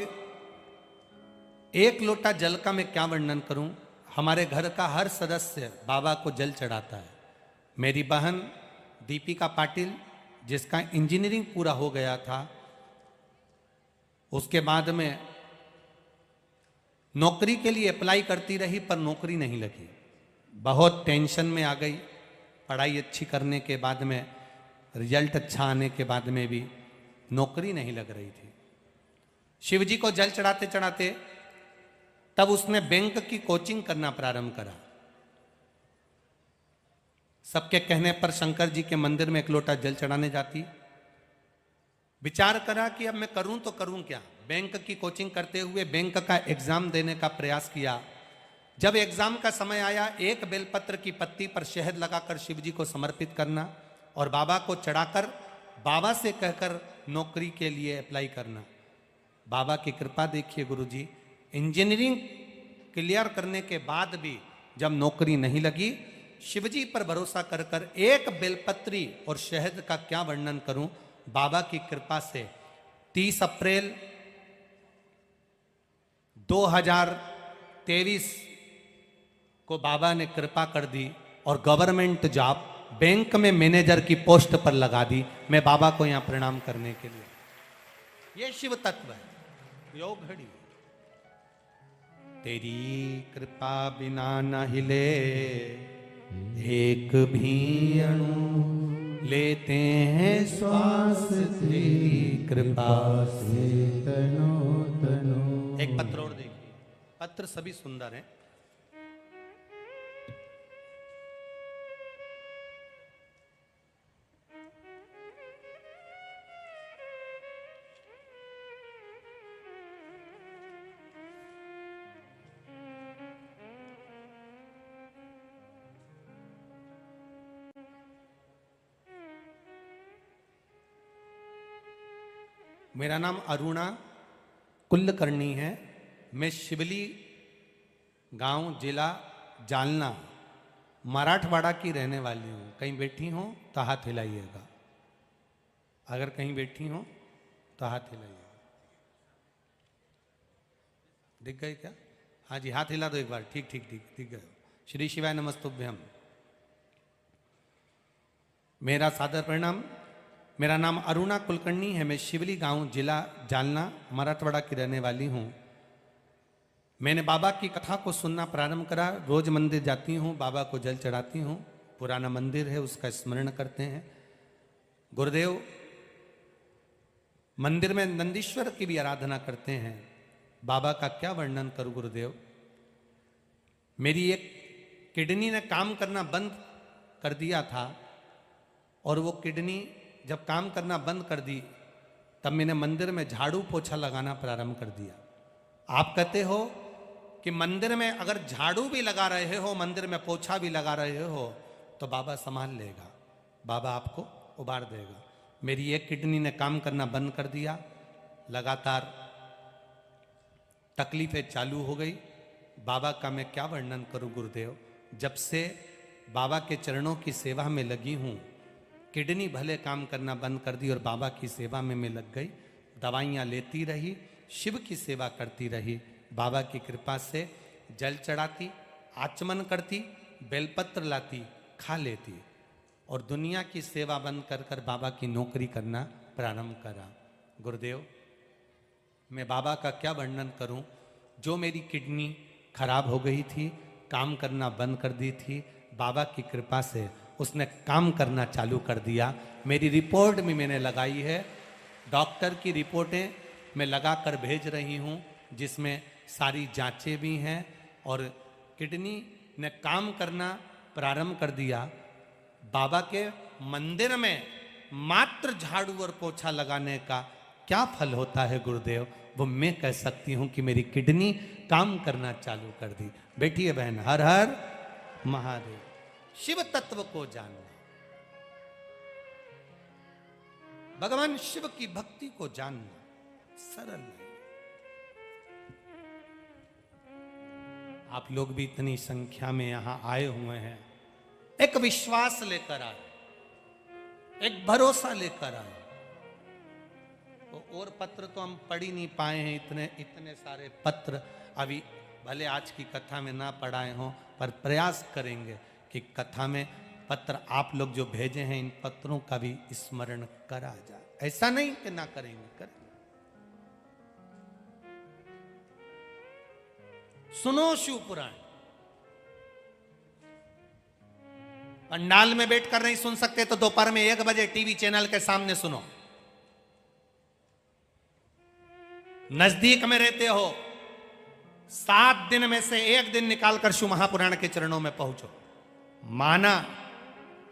एक लोटा जल का मैं क्या वर्णन करूं। हमारे घर का हर सदस्य बाबा को जल चढ़ाता है। मेरी बहन दीपिका पाटिल, जिसका इंजीनियरिंग पूरा हो गया था, उसके बाद में नौकरी के लिए अप्लाई करती रही पर नौकरी नहीं लगी। बहुत टेंशन में आ गई। पढ़ाई अच्छी करने के बाद में, रिजल्ट अच्छा आने के बाद में भी नौकरी नहीं लग रही थी। शिवजी को जल चढ़ाते चढ़ाते तब उसने बैंक की कोचिंग करना प्रारंभ करा। सबके कहने पर शंकर जी के मंदिर में एक लोटा जल चढ़ाने जाती। विचार करा कि अब मैं करूं तो करूं क्या। बैंक की कोचिंग करते हुए बैंक का एग्जाम देने का प्रयास किया। जब एग्जाम का समय आया, एक बेलपत्र की पत्ती पर शहद लगाकर शिव जी को समर्पित करना और बाबा को चढ़ाकर बाबा से कहकर नौकरी के लिए अप्लाई करना। बाबा की कृपा देखिए गुरुजी, इंजीनियरिंग क्लियर करने के बाद भी जब नौकरी नहीं लगी, शिवजी पर भरोसा कर कर एक बेलपत्री और शहद का क्या वर्णन करूं, बाबा की कृपा से 30 अप्रैल 2023 को बाबा ने कृपा कर दी और गवर्नमेंट जॉब बैंक में मैनेजर की पोस्ट पर लगा दी। मैं बाबा को यहां प्रणाम करने के लिए, ये शिव तत्व है, योग घड़ी। तेरी कृपा बिना न हिले एक भी अणु, लेते हैं श्वास तेरी कृपा से तनो तनो। एक पत्र और देखिए, पत्र सभी सुंदर हैं। मेरा नाम अरुणा कुलकर्णी है। मैं शिवली गांव, जिला जालना, मराठवाड़ा की रहने वाली हूँ। कहीं बैठी हो तो हाथ हिलाइएगा, अगर कहीं बैठी हो तो हाथ हिलाइएगा। दिख गए क्या? हाँ जी, हाथ हिला दो एक बार। ठीक ठीक ठीक, दिख गए। श्री शिवाय नमस्तुभ्यम। मेरा सादर प्रणाम। मेरा नाम अरुणा कुलकर्णी है। मैं शिवली गांव, जिला जालना, मराठवाड़ा की रहने वाली हूँ। मैंने बाबा की कथा को सुनना प्रारंभ करा। रोज मंदिर जाती हूँ, बाबा को जल चढ़ाती हूँ। पुराना मंदिर है, उसका स्मरण करते हैं। गुरुदेव, मंदिर में नंदीश्वर की भी आराधना करते हैं। बाबा का क्या वर्णन करूं गुरुदेव। मेरी एक किडनी ने काम करना बंद कर दिया था और वो किडनी जब काम करना बंद कर दी, तब मैंने मंदिर में झाड़ू पोछा लगाना प्रारंभ कर दिया। आप कहते हो कि मंदिर में अगर झाड़ू भी लगा रहे हो, मंदिर में पोछा भी लगा रहे हो, तो बाबा संभाल लेगा, बाबा आपको उबार देगा। मेरी एक किडनी ने काम करना बंद कर दिया, लगातार तकलीफें चालू हो गई। बाबा का मैं क्या वर्णन करूं गुरुदेव। जब से बाबा के चरणों की सेवा में लगी हूं, किडनी भले काम करना बंद कर दी और बाबा की सेवा में मैं लग गई। दवाइयाँ लेती रही, शिव की सेवा करती रही। बाबा की कृपा से जल चढ़ाती, आचमन करती, बेलपत्र लाती, खा लेती और दुनिया की सेवा बंद कर कर बाबा की नौकरी करना प्रारंभ करा। गुरुदेव, मैं बाबा का क्या वर्णन करूं। जो मेरी किडनी खराब हो गई थी, काम करना बंद कर दी थी, बाबा की कृपा से उसने काम करना चालू कर दिया। मेरी रिपोर्ट भी मैंने लगाई है, डॉक्टर की रिपोर्टें मैं लगा कर भेज रही हूँ, जिसमें सारी जांचें भी हैं और किडनी ने काम करना प्रारंभ कर दिया। बाबा के मंदिर में मात्र झाड़ू और पोछा लगाने का क्या फल होता है गुरुदेव, वो मैं कह सकती हूँ कि मेरी किडनी काम करना चालू कर दी। बैठिए बहन। हर हर महादेव। शिव तत्व को जानना, भगवान शिव की भक्ति को जानना सरल नहीं। आप लोग भी इतनी संख्या में यहां आए हुए हैं, एक विश्वास लेकर आए, एक भरोसा लेकर आए। तो और पत्र तो हम पढ़ ही नहीं पाए हैं, इतने सारे पत्र अभी भले आज की कथा में ना पढ़ाए हों, पर प्रयास करेंगे कि कथा में पत्र आप लोग जो भेजे हैं, इन पत्रों का भी स्मरण करा जाए। ऐसा नहीं कि ना करेंगे, करेंगे। सुनो शिव पुराण। पंडाल में बैठकर नहीं सुन सकते तो दोपहर में 1 बजे टीवी चैनल के सामने सुनो। नजदीक में रहते हो, 7 दिन में से 1 दिन निकालकर शिव महापुराण के चरणों में पहुंचो। माना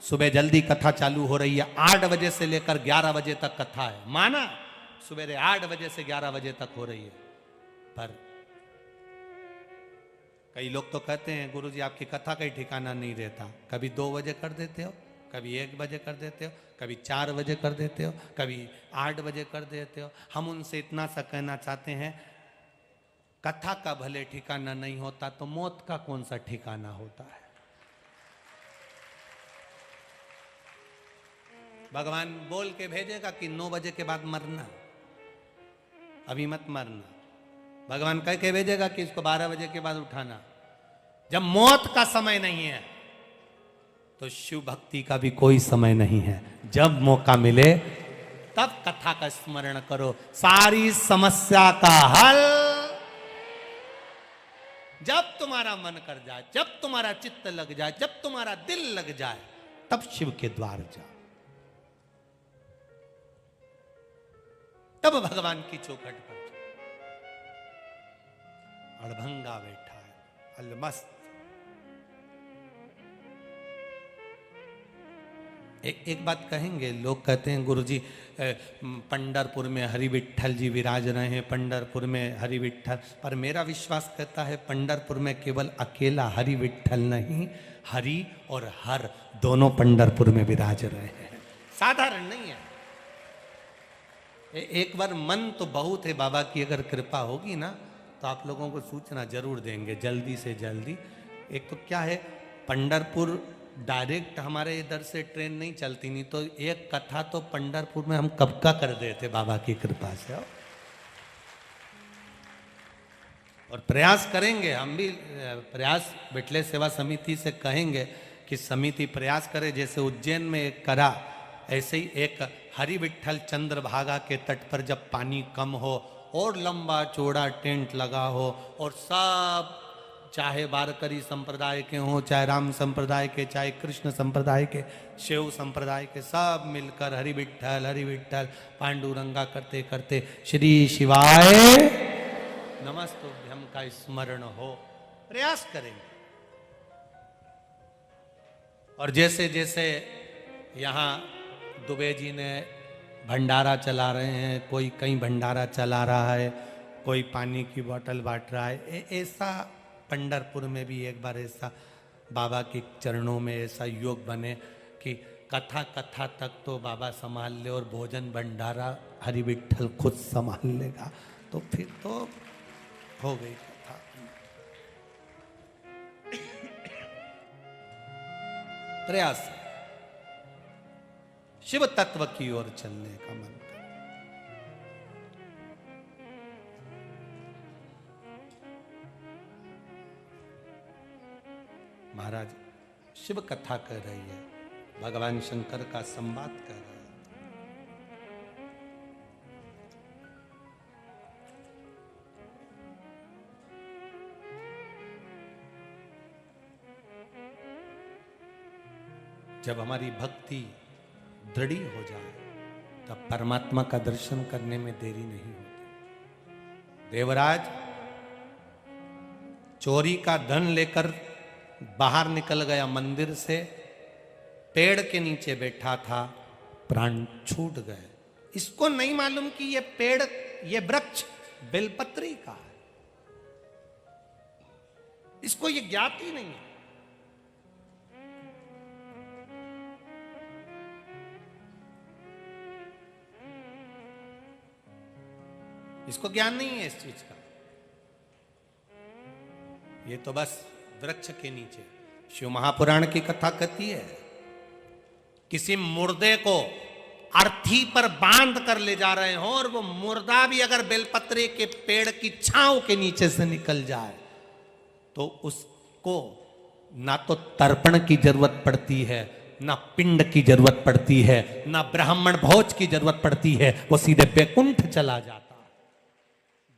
सुबह जल्दी कथा चालू हो रही है, 8 बजे से लेकर 11 बजे तक कथा है, माना सवेरे 8 बजे से 11 बजे तक हो रही है। पर कई लोग तो कहते हैं गुरुजी आपकी कथा का ही ठिकाना नहीं रहता, कभी 2 बजे कर देते हो, कभी 1 बजे कर देते हो, कभी 4 बजे कर देते हो, कभी 8 बजे कर देते हो। हम उनसे इतना सा कहना चाहते हैं, कथा का भले ठिकाना नहीं होता तो मौत का कौन सा ठिकाना होता है। भगवान बोल के भेजेगा कि 9 बजे के बाद मरना, अभी मत मरना। भगवान कह के भेजेगा कि इसको 12 बजे के बाद उठाना। जब मौत का समय नहीं है तो शिव भक्ति का भी कोई समय नहीं है। जब मौका मिले तब कथा का स्मरण करो, सारी समस्या का हल जब तुम्हारा मन कर जाए, जब तुम्हारा चित्त लग जाए, जब तुम्हारा दिल लग जाए, तब शिव के द्वार जाओ, तब भगवान की चौखट पर अड़भंगा बैठा है, अलमस्त। एक बात कहेंगे, लोग कहते हैं गुरुजी पंढरपुर में हरि विट्ठल जी विराज रहे हैं, पंढरपुर में हरि विट्ठल, पर मेरा विश्वास कहता है पंढरपुर में केवल अकेला हरि विट्ठल नहीं, हरि और हर दोनों पंढरपुर में विराज रहे हैं। साधारण नहीं है। एक बार मन तो बहुत है, बाबा की अगर कृपा होगी ना तो आप लोगों को सूचना जरूर देंगे जल्दी से जल्दी। एक तो क्या है, पंढरपुर डायरेक्ट हमारे इधर से ट्रेन नहीं चलती, नहीं तो एक कथा तो पंढरपुर में हम कब का कर देते बाबा की कृपा से। और प्रयास करेंगे, हम भी प्रयास बिटले सेवा समिति से कहेंगे कि समिति प्रयास करे, जैसे उज्जैन में एक करा, ऐसे ही एक हरि विट्ठल चंद्रभागा के तट पर जब पानी कम हो और लंबा चौड़ा टेंट लगा हो और सब, चाहे वारकरी संप्रदाय के हों, चाहे राम संप्रदाय के, चाहे कृष्ण संप्रदाय के, शिव संप्रदाय के, सब मिलकर हरि विट्ठल पांडुरंगा करते करते श्री शिवाय नमस्तुभ्यम का स्मरण हो, प्रयास करेंगे। और जैसे जैसे यहाँ दुबे जी ने भंडारा चला रहे हैं, कोई कहीं भंडारा चला रहा है, कोई पानी की बोतल बांट रहा है, ऐसा पंढरपुर में भी एक बार ऐसा बाबा के चरणों में ऐसा योग बने कि कथा कथा तक तो बाबा संभाल ले और भोजन भंडारा हरि विट्ठल खुद संभाल लेगा, तो फिर तो हो गई कथा। प्रयास शिव तत्व की ओर चलने का मन कर। महाराज शिव कथा कर रही है, भगवान शंकर का संवाद कर रहे हैं। जब हमारी भक्ति दृढ़ हो जाए तब परमात्मा का दर्शन करने में देरी नहीं होती। देवराज चोरी का धन लेकर बाहर निकल गया मंदिर से, पेड़ के नीचे बैठा था, प्राण छूट गए। इसको नहीं मालूम कि ये पेड़, ये वृक्ष बेलपत्री का है, इसको ये ज्ञात ही नहीं है। इसको ज्ञान नहीं है इस चीज का। ये तो बस वृक्ष के नीचे, शिव महापुराण की कथा कहती है, किसी मुर्दे को अर्थी पर बांध कर ले जा रहे हो और वो मुर्दा भी अगर बेलपत्रे के पेड़ की छांव के नीचे से निकल जाए तो उसको ना तो तर्पण की जरूरत पड़ती है, ना पिंड की जरूरत पड़ती है, ना ब्राह्मण भोज की जरूरत पड़ती है, वो सीधे बैकुंठ चला जाता।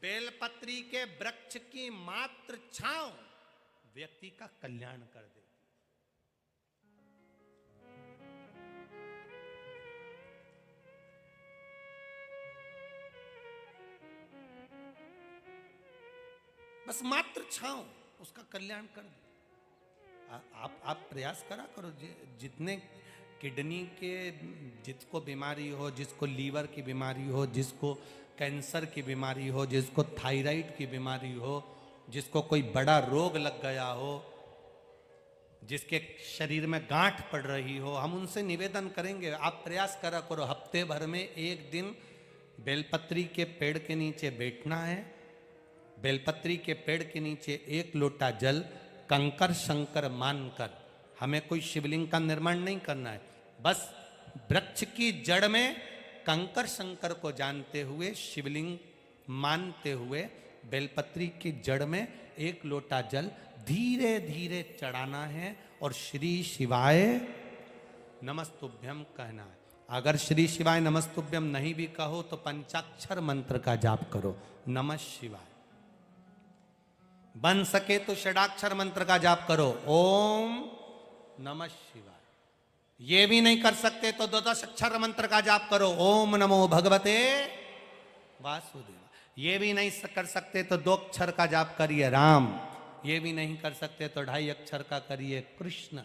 बेलपत्री के वृक्ष की मात्र छांव व्यक्ति का कल्याण कर देती। बस मात्र छांव उसका कल्याण कर दे। आप प्रयास करा करो, जितने किडनी के जिसको बीमारी हो, जिसको लीवर की बीमारी हो, जिसको कैंसर की बीमारी हो, जिसको थायराइड की बीमारी हो, जिसको कोई बड़ा रोग लग गया हो, जिसके शरीर में गांठ पड़ रही हो, हम उनसे निवेदन करेंगे आप प्रयास करा करो, हफ्ते भर में एक दिन बेलपत्री के पेड़ के नीचे बैठना है। बेलपत्री के पेड़ के नीचे एक लोटा जल कंकर शंकर मानकर, हमें कोई शिवलिंग का निर्माण नहीं करना है, बस वृक्ष की जड़ में कंकर शंकर को जानते हुए, शिवलिंग मानते हुए बेलपत्री की जड़ में एक लोटा जल धीरे धीरे चढ़ाना है और श्री शिवाय नमस्तुभ्यम कहना है। अगर श्री शिवाय नमस्तुभ्यम नहीं भी कहो तो पंचाक्षर मंत्र का जाप करो, नमः शिवाय। बन सके तो षडाक्षर मंत्र का जाप करो, ओम नमः शिवाय। ये भी नहीं कर सकते तो द्वादश अक्षर मंत्र का जाप करो, ओम नमो भगवते वासुदेव। ये भी नहीं कर सकते तो 2 अक्षर का जाप करिए राम। ये भी नहीं कर सकते तो 2.5 अक्षर का करिए कृष्ण।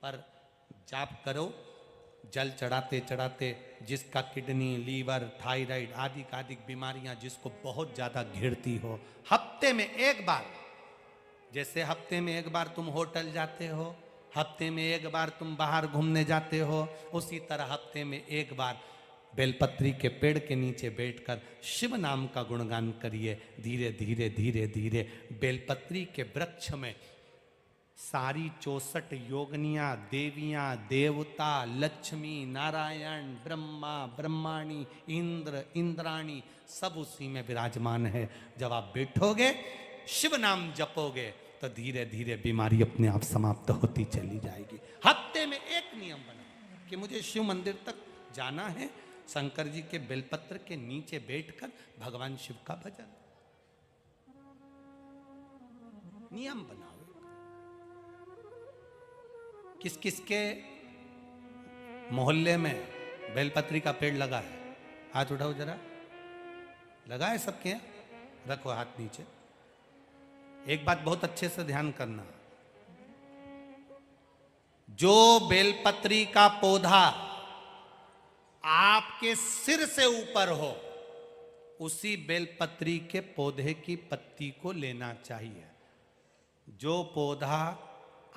पर जाप करो, जल चढ़ाते चढ़ाते जिसका किडनी, लीवर, थायराइड आदि आदि बीमारियां जिसको बहुत ज्यादा घिरती हो, हफ्ते में एक बार, जैसे हफ्ते में एक बार तुम होटल जाते हो, हफ्ते में एक बार तुम बाहर घूमने जाते हो, उसी तरह हफ्ते में एक बार बेलपत्री के पेड़ के नीचे बैठकर शिव नाम का गुणगान करिए। धीरे धीरे धीरे धीरे बेलपत्री के वृक्ष में सारी 64 योगनियां, देवियां, देवता, लक्ष्मी, नारायण, ब्रह्मा, ब्रह्माणी, इंद्र, इंद्राणी सब उसी में विराजमान है। जब आप बैठोगे, शिव नाम जपोगे तो धीरे धीरे बीमारी अपने आप समाप्त होती चली जाएगी। हफ्ते में एक नियम बना कि मुझे शिव मंदिर तक जाना है, शंकर जी के बेलपत्र के नीचे बैठकर भगवान शिव का भजन। नियम बनाओ। किस किस के मोहल्ले में बेलपत्री का पेड़ लगा है? हाथ उठाओ जरा। लगा है सबके यहाँ? रखो हाथ नीचे। एक बात बहुत अच्छे से ध्यान करना, जो बेलपत्री का पौधा आपके सिर से ऊपर हो, उसी बेलपत्री के पौधे की पत्ती को लेना चाहिए। जो पौधा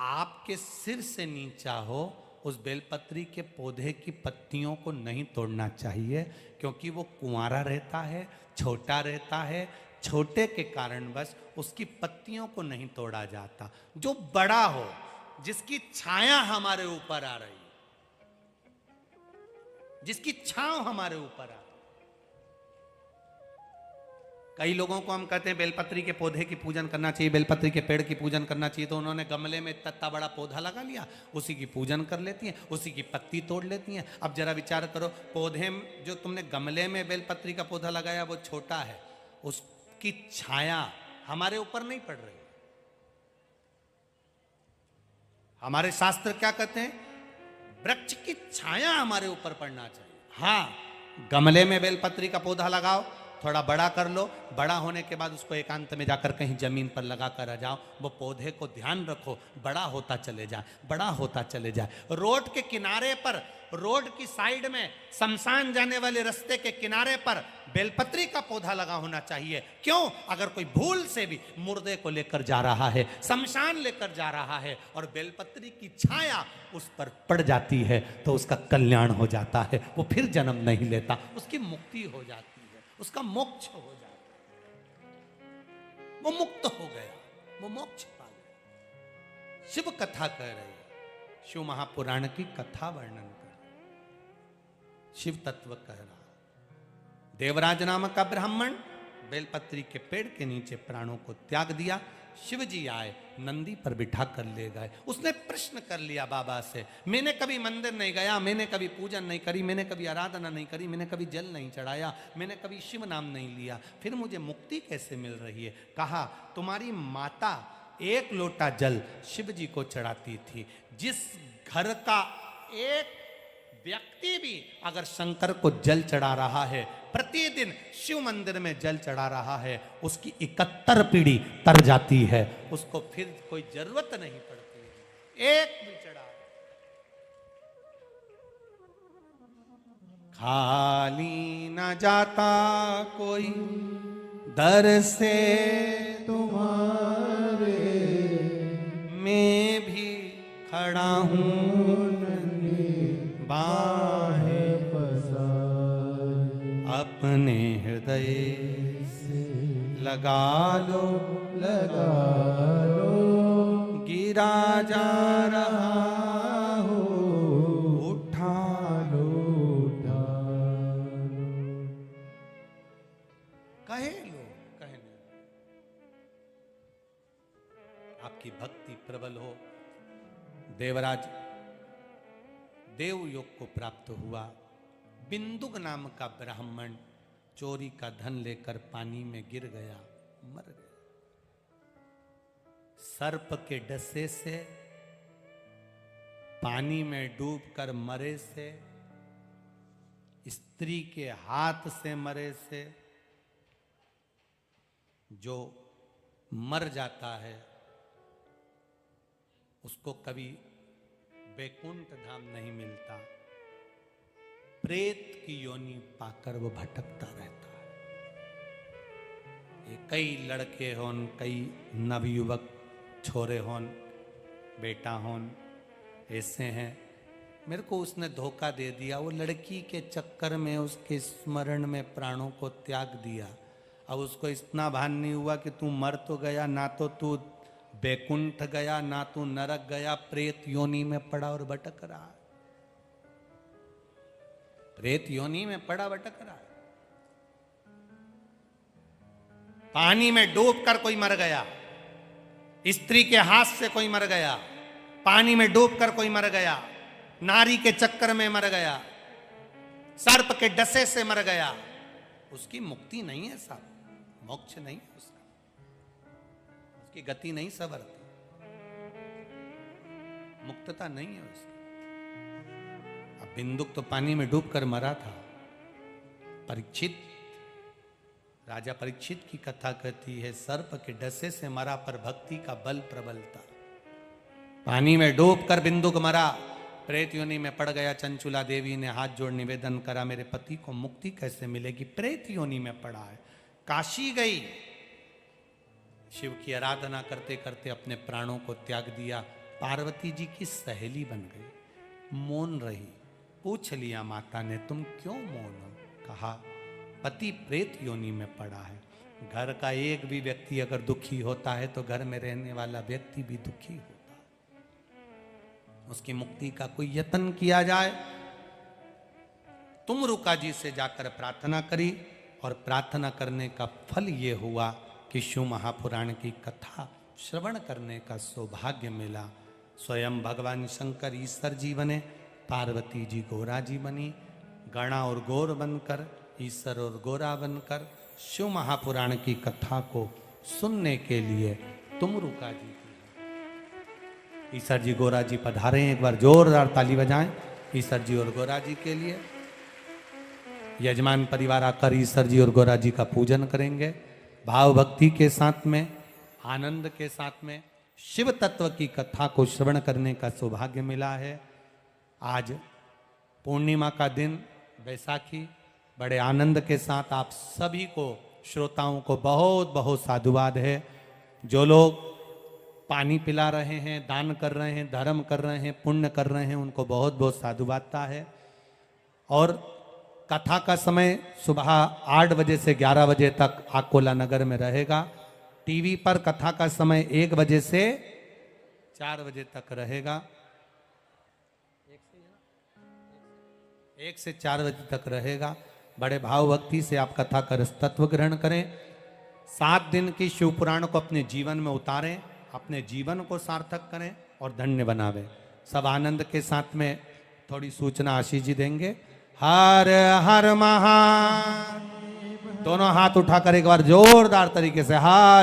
आपके सिर से नीचा हो, उस बेलपत्री के पौधे की पत्तियों को नहीं तोड़ना चाहिए, क्योंकि वो कुंवारा रहता है, छोटा रहता है। छोटे के कारणवश उसकी पत्तियों को नहीं तोड़ा जाता। जो बड़ा हो, जिसकी छाया हमारे ऊपर आ रही, जिसकी छांव हमारे ऊपर आ, कई लोगों को हम कहते हैं बेलपत्री के पौधे की पूजन करना चाहिए, बेलपत्री के पेड़ की पूजन करना चाहिए, तो उन्होंने गमले में इतना बड़ा पौधा लगा लिया, उसी की पूजन कर लेती हैं, उसी की पत्ती तोड़ लेती हैं। अब जरा विचार करो, पौधे जो तुमने गमले में बेलपत्री का पौधा लगाया वो छोटा है, उसकी छाया हमारे ऊपर नहीं पड़ रही। हमारे शास्त्र क्या कहते हैं? वृक्ष की छाया हमारे ऊपर पड़ना चाहिए। हाँ, गमले में बेलपत्री का पौधा लगाओ, थोड़ा बड़ा कर लो, बड़ा होने के बाद उसको एकांत में जाकर कहीं जमीन पर लगा कर आ जाओ। वो पौधे को ध्यान रखो, बड़ा होता चले जाए, बड़ा होता चले जाए। रोड के किनारे पर, रोड की साइड में, शमशान जाने वाले रास्ते के किनारे पर बेलपत्री का पौधा लगा होना चाहिए। क्यों? अगर कोई भूल से भी मुर्दे को लेकर जा रहा है, शमशान लेकर जा रहा है और बेलपत्री की छाया उस पर पड़ जाती है, तो उसका कल्याण हो जाता है, वो फिर जन्म नहीं लेता, उसकी मुक्ति हो जाती है, उसका मोक्ष हो जाता है। वो मुक्त हो गया, वो मोक्ष पा गया। शिव कथा कह रही है, शिव महापुराण की कथा वर्णन कर, शिव तत्व कह रहा। देवराज नामक का ब्राह्मण बेलपत्री के पेड़ के नीचे प्राणों को त्याग दिया। शिव जी आए, नंदी पर बिठा कर ले गए। उसने प्रश्न कर लिया बाबा से, मैंने कभी मंदिर नहीं गया, मैंने कभी पूजन नहीं करी, मैंने कभी आराधना नहीं करी, मैंने कभी जल नहीं चढ़ाया, मैंने कभी शिव नाम नहीं लिया, फिर मुझे मुक्ति कैसे मिल रही है? कहा, तुम्हारी माता 1 लोटा जल शिव जी को चढ़ाती थी। जिस घर का एक व्यक्ति भी अगर शंकर को जल चढ़ा रहा है, प्रतिदिन शिव मंदिर में जल चढ़ा रहा है, उसकी 71 पीढ़ी तर जाती है, उसको फिर कोई जरूरत नहीं पड़ती है। एक भी चढ़ा, खाली न जाता कोई दर से तुम्हारे, मैं भी खड़ा हूँ बाहें पसार, अपने हृदय से लगा लो, लगा लो, गिरा जा रहा हो उठा लो, उठा लो। कहे लो, कहने आपकी भक्ति प्रबल हो। देवराज देवयोग को प्राप्त हुआ। बिंदुक नाम का ब्राह्मण चोरी का धन लेकर पानी में गिर गया, मर गया। सर्प के डसे से, पानी में डूबकर मरे से, स्त्री के हाथ से मरे से, जो मर जाता है उसको कभी वैकुंठ धाम नहीं मिलता, प्रेत की योनि पाकर वो भटकता रहता है। ये कई लड़के होन, कई नवयुवक छोरे होन, बेटा होन, ऐसे हैं। मेरे को उसने धोखा दे दिया, वो लड़की के चक्कर में उसके स्मरण में प्राणों को त्याग दिया। अब उसको इतना भान नहीं हुआ कि तू मर तो गया, ना तो तू वैकुंठ गया, ना तू नरक गया, प्रेत योनि में पड़ा और भटक रहा है। प्रेत योनि में पड़ा भटक रहा है। पानी में डूबकर कोई मर गया, स्त्री के हाथ से कोई मर गया, पानी में डूबकर कोई मर गया, नारी के चक्कर में मर गया, सर्प के डसे से मर गया, उसकी मुक्ति नहीं है साहब, मोक्ष नहीं है उसका, उसकी गति नहीं सवरती, मुक्तता नहीं है उसकी। अब बिंदुक तो पानी में डूबकर मरा था। परीक्षित, राजा परीक्षित की कथा कहती है, सर्प के डसे से मरा पर भक्ति का बल प्रबल था। पानी में डूबकर बिंदुक मरा, प्रेत योनि में पड़ गया। चंचुला देवी ने हाथ जोड़ निवेदन करा, मेरे पति को मुक्ति कैसे मिलेगी, प्रेत योनि में पड़ा है। काशी गई, शिव की आराधना करते करते अपने प्राणों को त्याग दिया। पार्वती जी की सहेली बन गई, मौन रही। पूछ लिया माता ने, तुम क्यों मौन हो? कहा, पति प्रेत योनि में पड़ा है। घर का एक भी व्यक्ति अगर दुखी होता है तो घर में रहने वाला व्यक्ति भी दुखी होता है। उसकी मुक्ति का कोई यत्न किया जाए। तुम रुका जी से जाकर प्रार्थना करी और प्रार्थना करने का फल ये हुआ कि शिव महापुराण की कथा श्रवण करने का सौभाग्य मिला। स्वयं भगवान शंकर ईश्वर जी बने, पार्वती जी गोरा जी बनी। गणा और गौर बनकर, ईश्वर और गोरा बनकर शिव महापुराण की कथा को सुनने के लिए तुम रुका जी, ईश्वर जी गोरा जी पधारे हैं। एक बार जोरदार ताली बजाएं ईश्वर जी और गोरा जी के लिए। यजमान परिवार आकर ईश्वर जी और गोरा जी का पूजन करेंगे। भाव भक्ति के साथ में, आनंद के साथ में शिव तत्व की कथा को श्रवण करने का सौभाग्य मिला है। आज पूर्णिमा का दिन, बैसाखी, बड़े आनंद के साथ आप सभी को, श्रोताओं को बहुत बहुत साधुवाद है। जो लोग पानी पिला रहे हैं, दान कर रहे हैं, धर्म कर रहे हैं, पुण्य कर रहे हैं, उनको बहुत बहुत साधुवादता है। और कथा का समय सुबह 8 बजे से 11 बजे तक आकोला नगर में रहेगा। टीवी पर कथा का समय 1 बजे से 4 बजे तक रहेगा। 1 से 4 बजे तक रहेगा। बड़े भाव भक्ति से आप कथा का रसतत्व ग्रहण करें। 7 दिन की शिव पुराण को अपने जीवन में उतारें, अपने जीवन को सार्थक करें और धन्य बनावें। सब आनंद के साथ में थोड़ी सूचना आशीष जी देंगे। हर हर महादेव, दोनों हाथ उठाकर एक बार जोरदार तरीके से हर